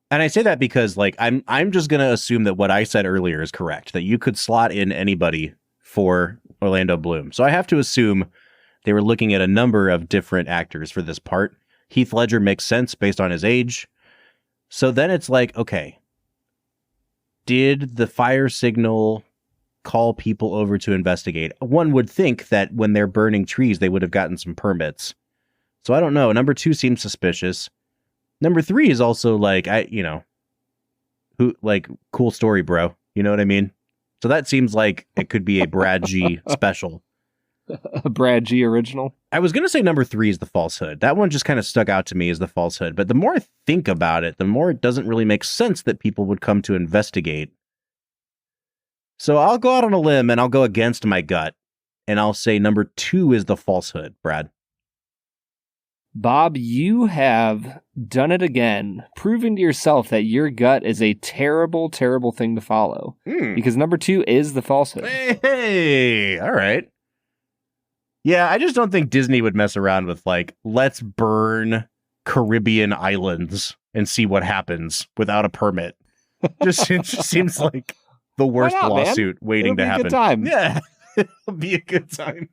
And I say that because, like, I'm just going to assume that what I said earlier is correct, that you could slot in anybody for Orlando Bloom. So I have to assume they were looking at a number of different actors for this part. Heath Ledger makes sense based on his age. So then it's like, okay, did the fire signal call people over to investigate? One would think that when they're burning trees, they would have gotten some permits. So I don't know. Number 2 seems suspicious. Number 3 is also like, cool story, bro. You know what I mean? So that seems like it could be a Brad G special. A Brad G original? I was going to say number 3 is the falsehood. That one just kind of stuck out to me as the falsehood. But the more I think about it, the more it doesn't really make sense that people would come to investigate. So I'll go out on a limb and I'll go against my gut. And I'll say number 2 is the falsehood, Brad. Bob, you have done it again, proving to yourself that your gut is a terrible, terrible thing to follow. Because number 2 is the falsehood. Hey, all right. Yeah, I just don't think Disney would mess around with, like, let's burn Caribbean islands and see what happens without a permit. It just seems like the worst lawsuit waiting to happen. It'll be a good time. Yeah, it'll be a good time.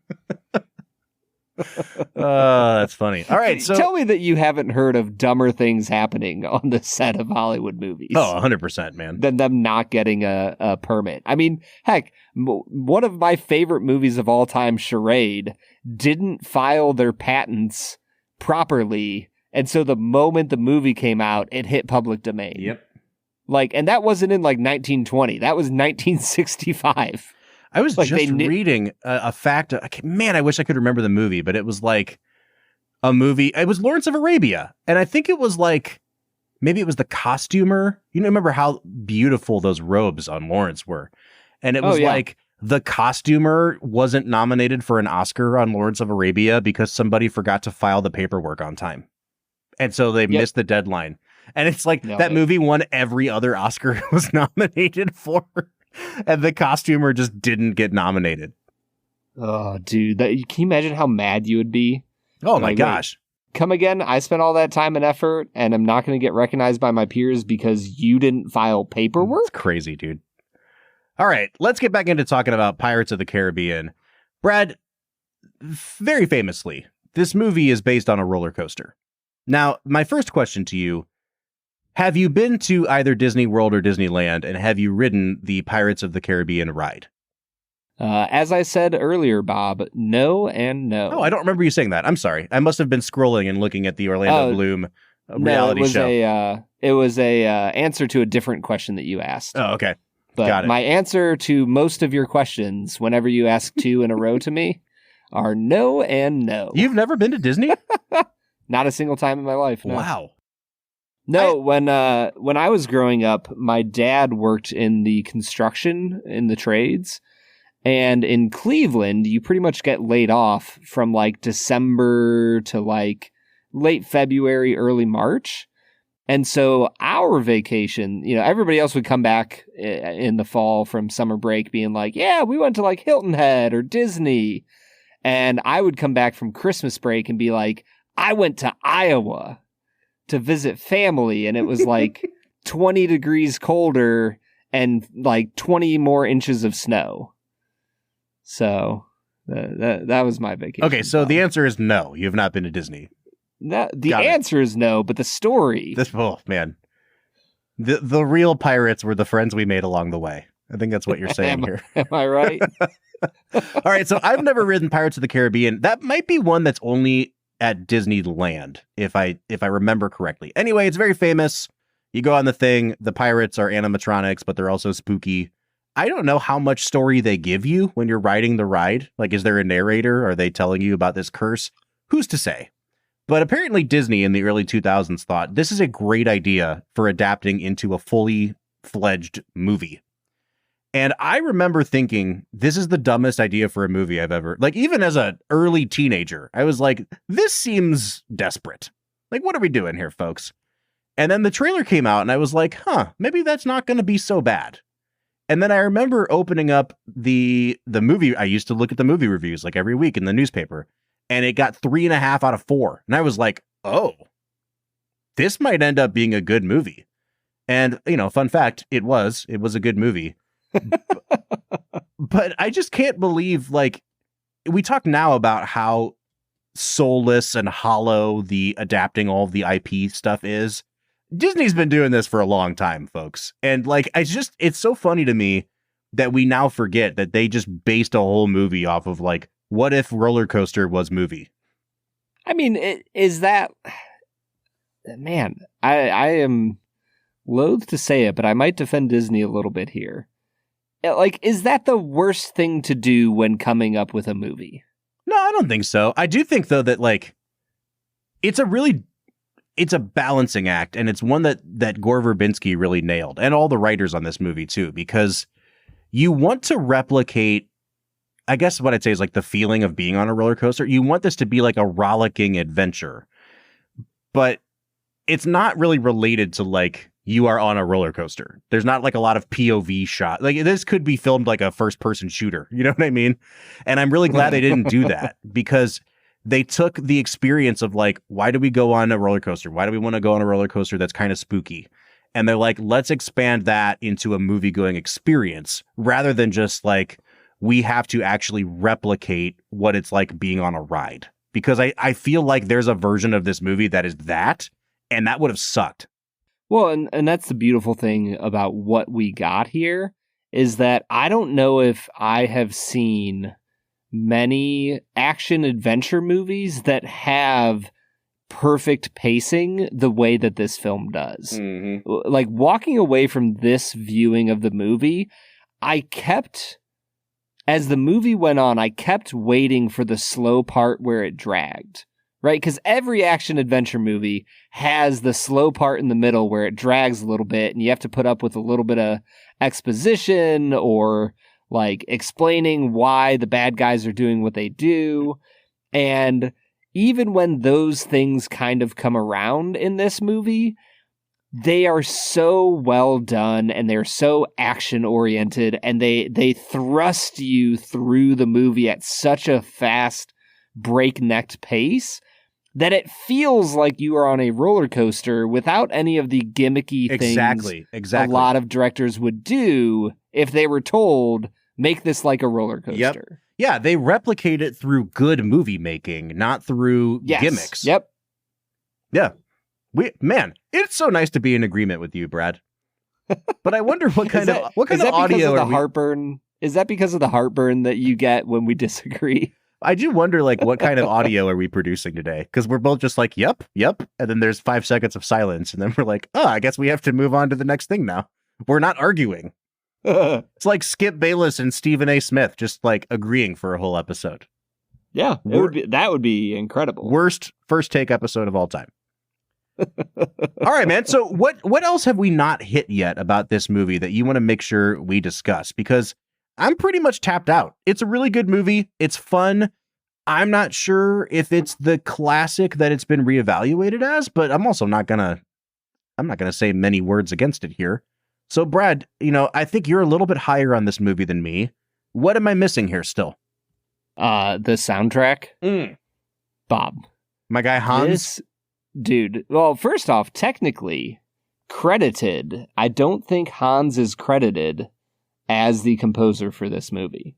That's funny. All right, so tell me that you haven't heard of dumber things happening on the set of Hollywood movies. Oh, 100%, man. Than them not getting a permit. I mean, heck, one of my favorite movies of all time, Charade, didn't file their patents properly, and so the moment the movie came out, it hit public domain. Yep. Like, and that wasn't in like 1920. That was 1965. I was like just reading a fact. Man, I wish I could remember the movie, but it was like a movie. It was Lawrence of Arabia. And I think it was like, maybe it was the costumer. You know, remember how beautiful those robes on Lawrence were. And it was like the costumer wasn't nominated for an Oscar on Lawrence of Arabia because somebody forgot to file the paperwork on time. And so they missed the deadline. And it's like that movie won every other Oscar it was nominated for. And the costumer just didn't get nominated. Oh, dude. Can you imagine how mad you would be? Oh, my gosh. Wait, come again? I spent all that time and effort, and I'm not going to get recognized by my peers because you didn't file paperwork? It's crazy, dude. All right, let's get back into talking about Pirates of the Caribbean. Brad, very famously, this movie is based on a roller coaster. Now, my first question to you, have you been to either Disney World or Disneyland, and have you ridden the Pirates of the Caribbean ride? As I said earlier, Bob, no and no. Oh, I don't remember you saying that. I'm sorry. I must have been scrolling and looking at the Orlando Bloom reality show. It was a answer to a different question that you asked. Oh, okay. But got it. My answer to most of your questions, whenever you ask 2 in a row to me, are no and no. You've never been to Disney? Not a single time in my life. No. Wow. No, when I was growing up, my dad worked in the construction, in the trades. And in Cleveland, you pretty much get laid off from like December to like late February, early March. And so our vacation, you know, everybody else would come back in the fall from summer break being like, yeah, we went to like Hilton Head or Disney. And I would come back from Christmas break and be like, I went to Iowa to visit family, and it was like 20 degrees colder and like 20 more inches of snow. So that was my vacation. Okay, so the answer is no. You have not been to Disney. The answer is no, but the story. Oh, man. The real pirates were the friends we made along the way. I think that's what you're saying here. Am I right? All right, so I've never ridden Pirates of the Caribbean. That might be one that's only at Disneyland, if I remember correctly. Anyway, it's very famous. You go on the thing. The pirates are animatronics, but they're also spooky. I don't know how much story they give you when you're riding the ride. Like, is there a narrator? Are they telling you about this curse? Who's to say? But apparently Disney in the early 2000s thought this is a great idea for adapting into a fully fledged movie. And I remember thinking, this is the dumbest idea for a movie I've ever, like, even as an early teenager, I was like, this seems desperate. Like, what are we doing here, folks? And then the trailer came out and I was like, maybe that's not going to be so bad. And then I remember opening up the movie. I used to look at the movie reviews like every week in the newspaper, and it got 3.5 out of 4. And I was like, oh, this might end up being a good movie. And, you know, fun fact, it was a good movie. But I just can't believe, like, we talk now about how soulless and hollow the adapting all of the IP stuff is. Disney's been doing this for a long time, folks. And like, it's so funny to me that we now forget that they just based a whole movie off of like, what if Roller Coaster was movie? I mean, is that, man, I am loath to say it, but I might defend Disney a little bit here. Like, is that the worst thing to do when coming up with a movie? No, I don't think so. I do think, though, that like, it's a balancing act, and it's one that Gore Verbinski really nailed, and all the writers on this movie too, because you want to replicate, I guess what I'd say is like the feeling of being on a roller coaster. You want this to be like a rollicking adventure, but it's not really related to like you are on a roller coaster. There's not like a lot of POV shot. Like, this could be filmed like a first person shooter. You know what I mean? And I'm really glad they didn't do that, because they took the experience of like, why do we go on a roller coaster? Why do we want to go on a roller coaster that's kind of spooky? And they're like, let's expand that into a movie going experience rather than just like, we have to actually replicate what it's like being on a ride. Because I feel like there's a version of this movie that is that, and that would have sucked. Well, and that's the beautiful thing about what we got here, is that I don't know if I have seen many action adventure movies that have perfect pacing the way that this film does. Mm-hmm. Like, walking away from this viewing of the movie, as the movie went on, I kept waiting for the slow part where it dragged. Right? Because every action adventure movie has the slow part in the middle where it drags a little bit, and you have to put up with a little bit of exposition or like explaining why the bad guys are doing what they do. And even when those things kind of come around in this movie, they are so well done and they're so action oriented, and they thrust you through the movie at such a fast breakneck pace that it feels like you are on a roller coaster without any of the gimmicky things exactly. a lot of directors would do if they were told, make this like a roller coaster. Yep. Yeah, they replicate it through good movie making, not through gimmicks. Yep. Yeah. It's so nice to be in agreement with you, Brad. But I wonder what kind of audio are heartburn? Is that because of the heartburn that you get when we disagree? I do wonder, like, what kind of audio are we producing today? Because we're both just like, yep. And then there's 5 seconds of silence. And then we're like, I guess we have to move on to the next thing now. We're not arguing. It's like Skip Bayless and Stephen A. Smith just like agreeing for a whole episode. Yeah, that would be incredible. Worst first take episode of all time. All right, man. So what else have we not hit yet about this movie that you want to make sure we discuss? Because I'm pretty much tapped out. It's a really good movie. It's fun. I'm not sure if it's the classic that it's been reevaluated as, but I'm also not gonna say many words against it here. So, Brad, I think you're a little bit higher on this movie than me. What am I missing here still? The soundtrack. Bob. My guy Hans? Dude, well, first off, technically credited. I don't think Hans is credited as the composer for this movie.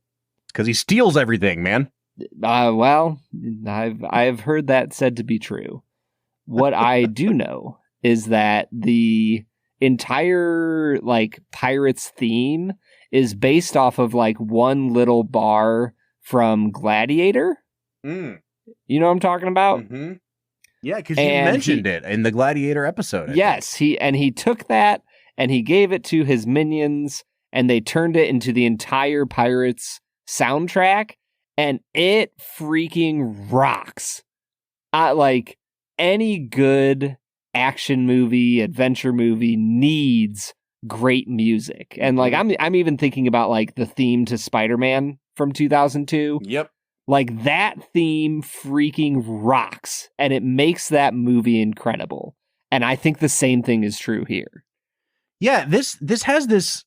Because he steals everything, man. Well, I've heard that said to be true. What I do know is that the entire like Pirates theme is based off of like one little bar from Gladiator. You know what I'm talking about? Mm-hmm. Yeah, because you mentioned it in the Gladiator episode. Yes, he took that and he gave it to his minions, and they turned it into the entire Pirates soundtrack, and it freaking rocks. Like any good action movie, adventure movie needs great music. And like I'm even thinking about like the theme to Spider-Man from 2002. Yep. Like that theme freaking rocks, and it makes that movie incredible. And I think the same thing is true here. Yeah, this has this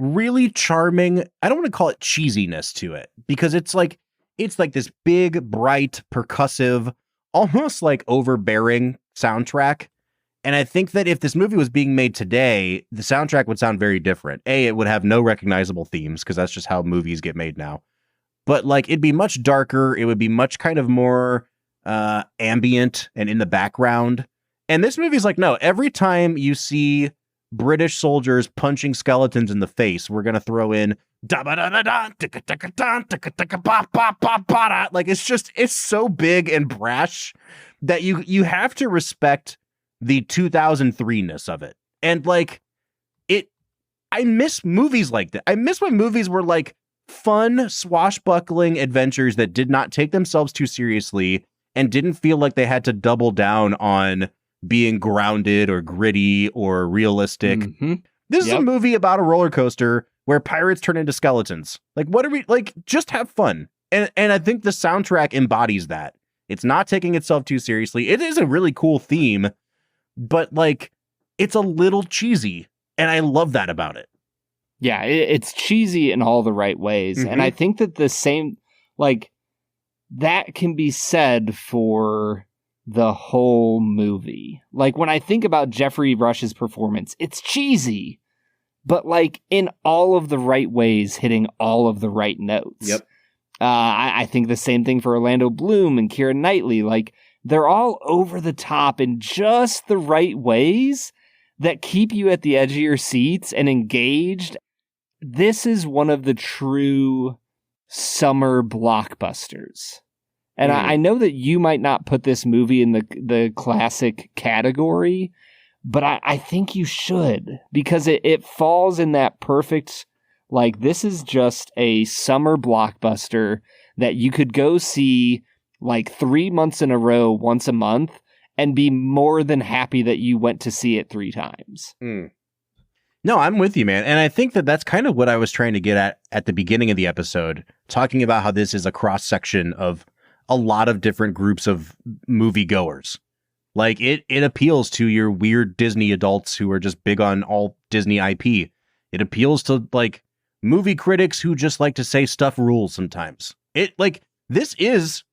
really charming, I don't want to call it cheesiness to it, because it's like this big, bright, percussive, almost like overbearing soundtrack. And I think that if this movie was being made today, the soundtrack would sound very different. It would have no recognizable themes, because that's just how movies get made now. But like, it'd be much darker. It would be much kind of more ambient and in the background. And this movie's like, no, every time you see British soldiers punching skeletons in the face, we're going to throw in like, it's so big and brash that you have to respect the 2003-ness of it. And like I miss movies like that. I miss when movies were like fun, swashbuckling adventures that did not take themselves too seriously and didn't feel like they had to double down on being grounded or gritty or realistic. Mm-hmm. This is a movie about a roller coaster where pirates turn into skeletons. Like, what are we, like, just have fun. And I think the soundtrack embodies that. It's not taking itself too seriously. It is a really cool theme, but like, it's a little cheesy. And I love that about it. Yeah, it's cheesy in all the right ways. Mm-hmm. And I think that the same, like, that can be said for the whole movie. Like, when I think about Jeffrey Rush's performance, it's cheesy, but like in all of the right ways, hitting all of the right notes. Yep. I think the same thing for Orlando Bloom and Keira Knightley. Like, they're all over the top in just the right ways that keep you at the edge of your seats and engaged. This is one of the true summer blockbusters. And I know that you might not put this movie in the classic category, but I think you should, because it falls in that perfect, like, this is just a summer blockbuster that you could go see like 3 months in a row, once a month, and be more than happy that you went to see it 3 times. No, I'm with you, man. And I think that that's kind of what I was trying to get at the beginning of the episode, talking about how this is a cross-section of a lot of different groups of moviegoers. Like, it appeals to your weird Disney adults who are just big on all Disney IP. It appeals to, like, movie critics who just like to say stuff rules sometimes. This is,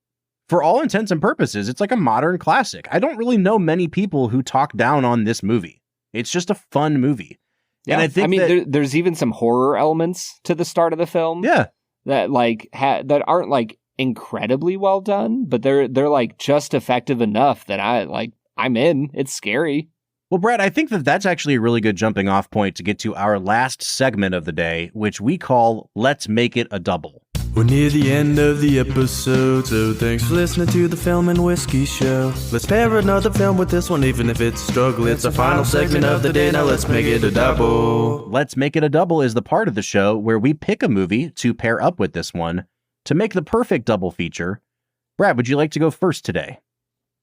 for all intents and purposes, it's like a modern classic. I don't really know many people who talk down on this movie. It's just a fun movie. Yeah, and I think there's even some horror elements to the start of the film. Yeah, that like that aren't like incredibly well done, but they're like just effective enough that I'm in. It's scary. Well, Brad, I think that that's actually a really good jumping off point to get to our last segment of the day, which we call Let's Make It a Double. We're near the end of the episode, so thanks for listening to the Film and Whiskey Show. Let's pair another film with this one, even if it's a struggle. It's the final segment of the day, now let's make it a double. Let's Make It a Double is the part of the show where we pick a movie to pair up with this one to make the perfect double feature. Brad, would you like to go first today?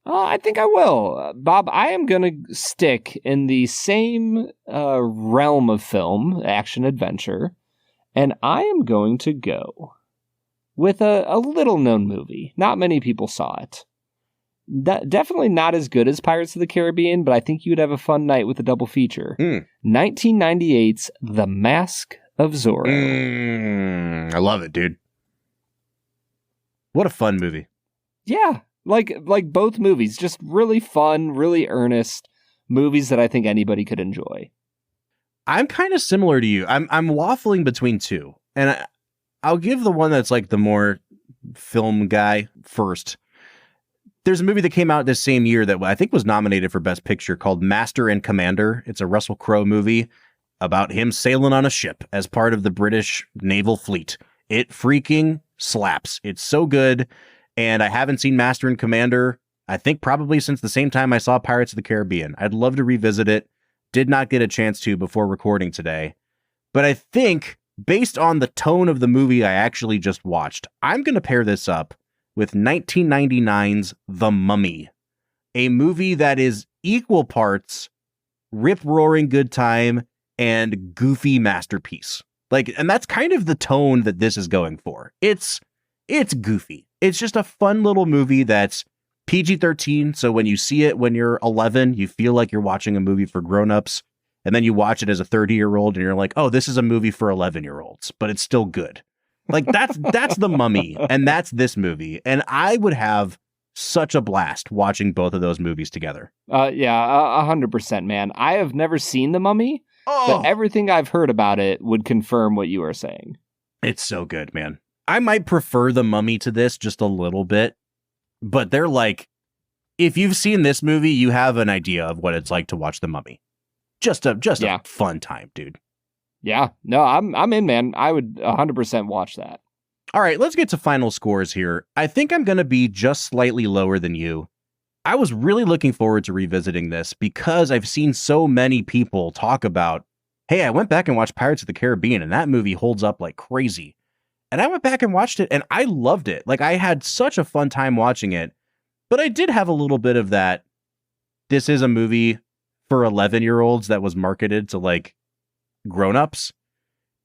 I think I will. Bob, I am going to stick in the same realm of film, action-adventure, and I am going to go with a little-known movie. Not many people saw it. Definitely not as good as Pirates of the Caribbean, but I think you would have a fun night with a double feature. 1998's The Mask of Zorro. I love it, dude. What a fun movie. Yeah, like both movies, just really fun, really earnest movies that I think anybody could enjoy. I'm kind of similar to you. I'm waffling between two, and I'll give the one that's like the more film guy first. There's a movie that came out this same year that I think was nominated for Best Picture called Master and Commander. It's a Russell Crowe movie. about him sailing on a ship as part of the British naval fleet. It freaking slaps. It's so good. And I haven't seen Master and Commander, I think probably since the same time I saw Pirates of the Caribbean. I'd love to revisit it. Did not get a chance to before recording today. But I think based on the tone of the movie I actually just watched, I'm going to pair this up with 1999's The Mummy, a movie that is equal parts rip-roaring good time and goofy masterpiece. And that's kind of the tone that this is going for. It's goofy. It's just a fun little movie that's PG-13, so when you see it when you're 11, you feel like you're watching a movie for grown-ups, and then you watch it as a 30-year-old, and you're like, oh, this is a movie for 11-year-olds, but it's still good. That's The Mummy, and that's this movie, and I would have such a blast watching both of those movies together. 100%, man. I have never seen The Mummy, but everything I've heard about it would confirm what you are saying. It's so good, man. I might prefer The Mummy to this just a little bit, but they're if you've seen this movie, you have an idea of what it's like to watch The Mummy. Just a fun time, dude. Yeah, no, I'm in, man. I would 100% watch that. All right, let's get to final scores here. I think I'm going to be just slightly lower than you. I was really looking forward to revisiting this because I've seen so many people talk about, hey, I went back and watched Pirates of the Caribbean and that movie holds up like crazy. And I went back and watched it and I loved it. I had such a fun time watching it, but I did have a little bit of that. This is a movie for 11-year-olds that was marketed to grown-ups.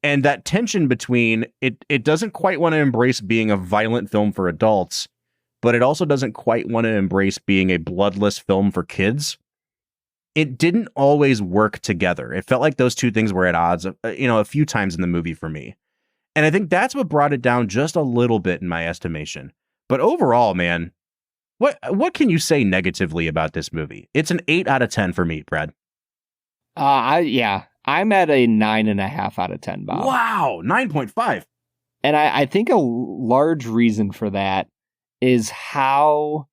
And that tension between it doesn't quite want to embrace being a violent film for adults, but it also doesn't quite want to embrace being a bloodless film for kids. It didn't always work together. It felt like those two things were at odds, a few times in the movie for me. And I think that's what brought it down just a little bit in my estimation. But overall, man, what can you say negatively about this movie? It's an 8 out of 10 for me, Brad. I'm at a 9.5 out of 10, Bob. Wow, 9.5. And I think a large reason for that is how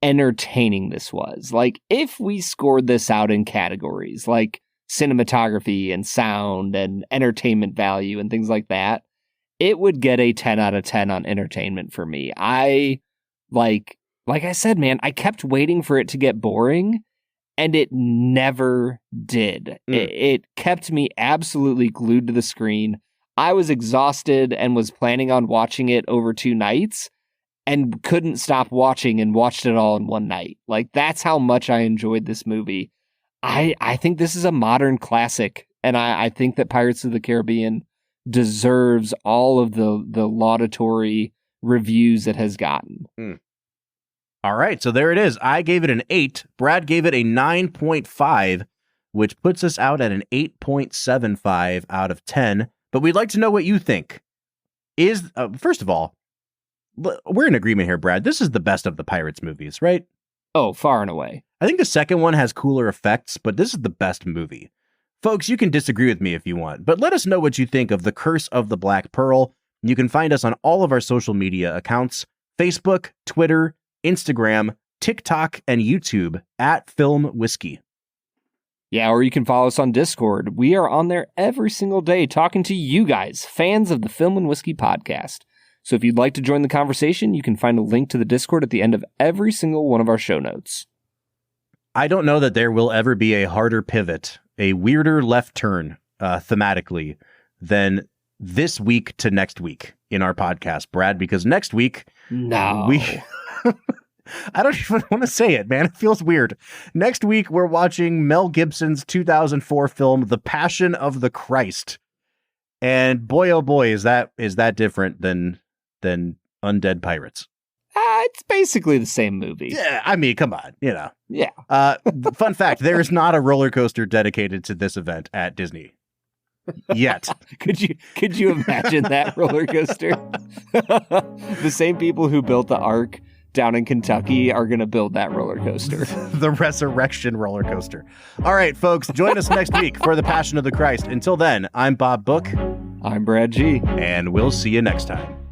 entertaining this was. If we scored this out in categories like cinematography and sound and entertainment value and things like that, it would get a 10 out of 10 on entertainment for me. Like I said, man, I kept waiting for it to get boring, and it never did. It kept me absolutely glued to the screen. I was exhausted and was planning on watching it over 2 nights and couldn't stop watching and watched it all in one night. That's how much I enjoyed this movie. I think this is a modern classic, and I think that Pirates of the Caribbean deserves all of the laudatory reviews it has gotten. All right, so there it is. I gave it an 8. Brad gave it a 9.5, which puts us out at an 8.75 out of 10. But we'd like to know what you think. First of all, we're in agreement here, Brad. This is the best of the Pirates movies, right? Oh, far and away. I think the second one has cooler effects, but this is the best movie. Folks, you can disagree with me if you want, but let us know what you think of The Curse of the Black Pearl. You can find us on all of our social media accounts, Facebook, Twitter, Instagram, TikTok, and YouTube at Film Whiskey. Yeah, or you can follow us on Discord. We are on there every single day talking to you guys, fans of the Film and Whiskey podcast. So if you'd like to join the conversation, you can find a link to the Discord at the end of every single one of our show notes. I don't know that there will ever be a harder pivot, a weirder left turn thematically than this week to next week in our podcast, Brad, because next week... No. I don't even want to say it, man. It feels weird. Next week, we're watching Mel Gibson's 2004 film, The Passion of the Christ. And boy, oh boy, is that different than Undead Pirates. It's basically the same movie. Yeah, I mean, come on, Yeah. Fun fact, there is not a roller coaster dedicated to this event at Disney. Yet. Could you imagine that roller coaster? The same people who built the Ark down in Kentucky are going to build that roller coaster. The Resurrection roller coaster. All right, folks, join us next week for The Passion of the Christ. Until then, I'm Bob Book. I'm Brad G. And we'll see you next time.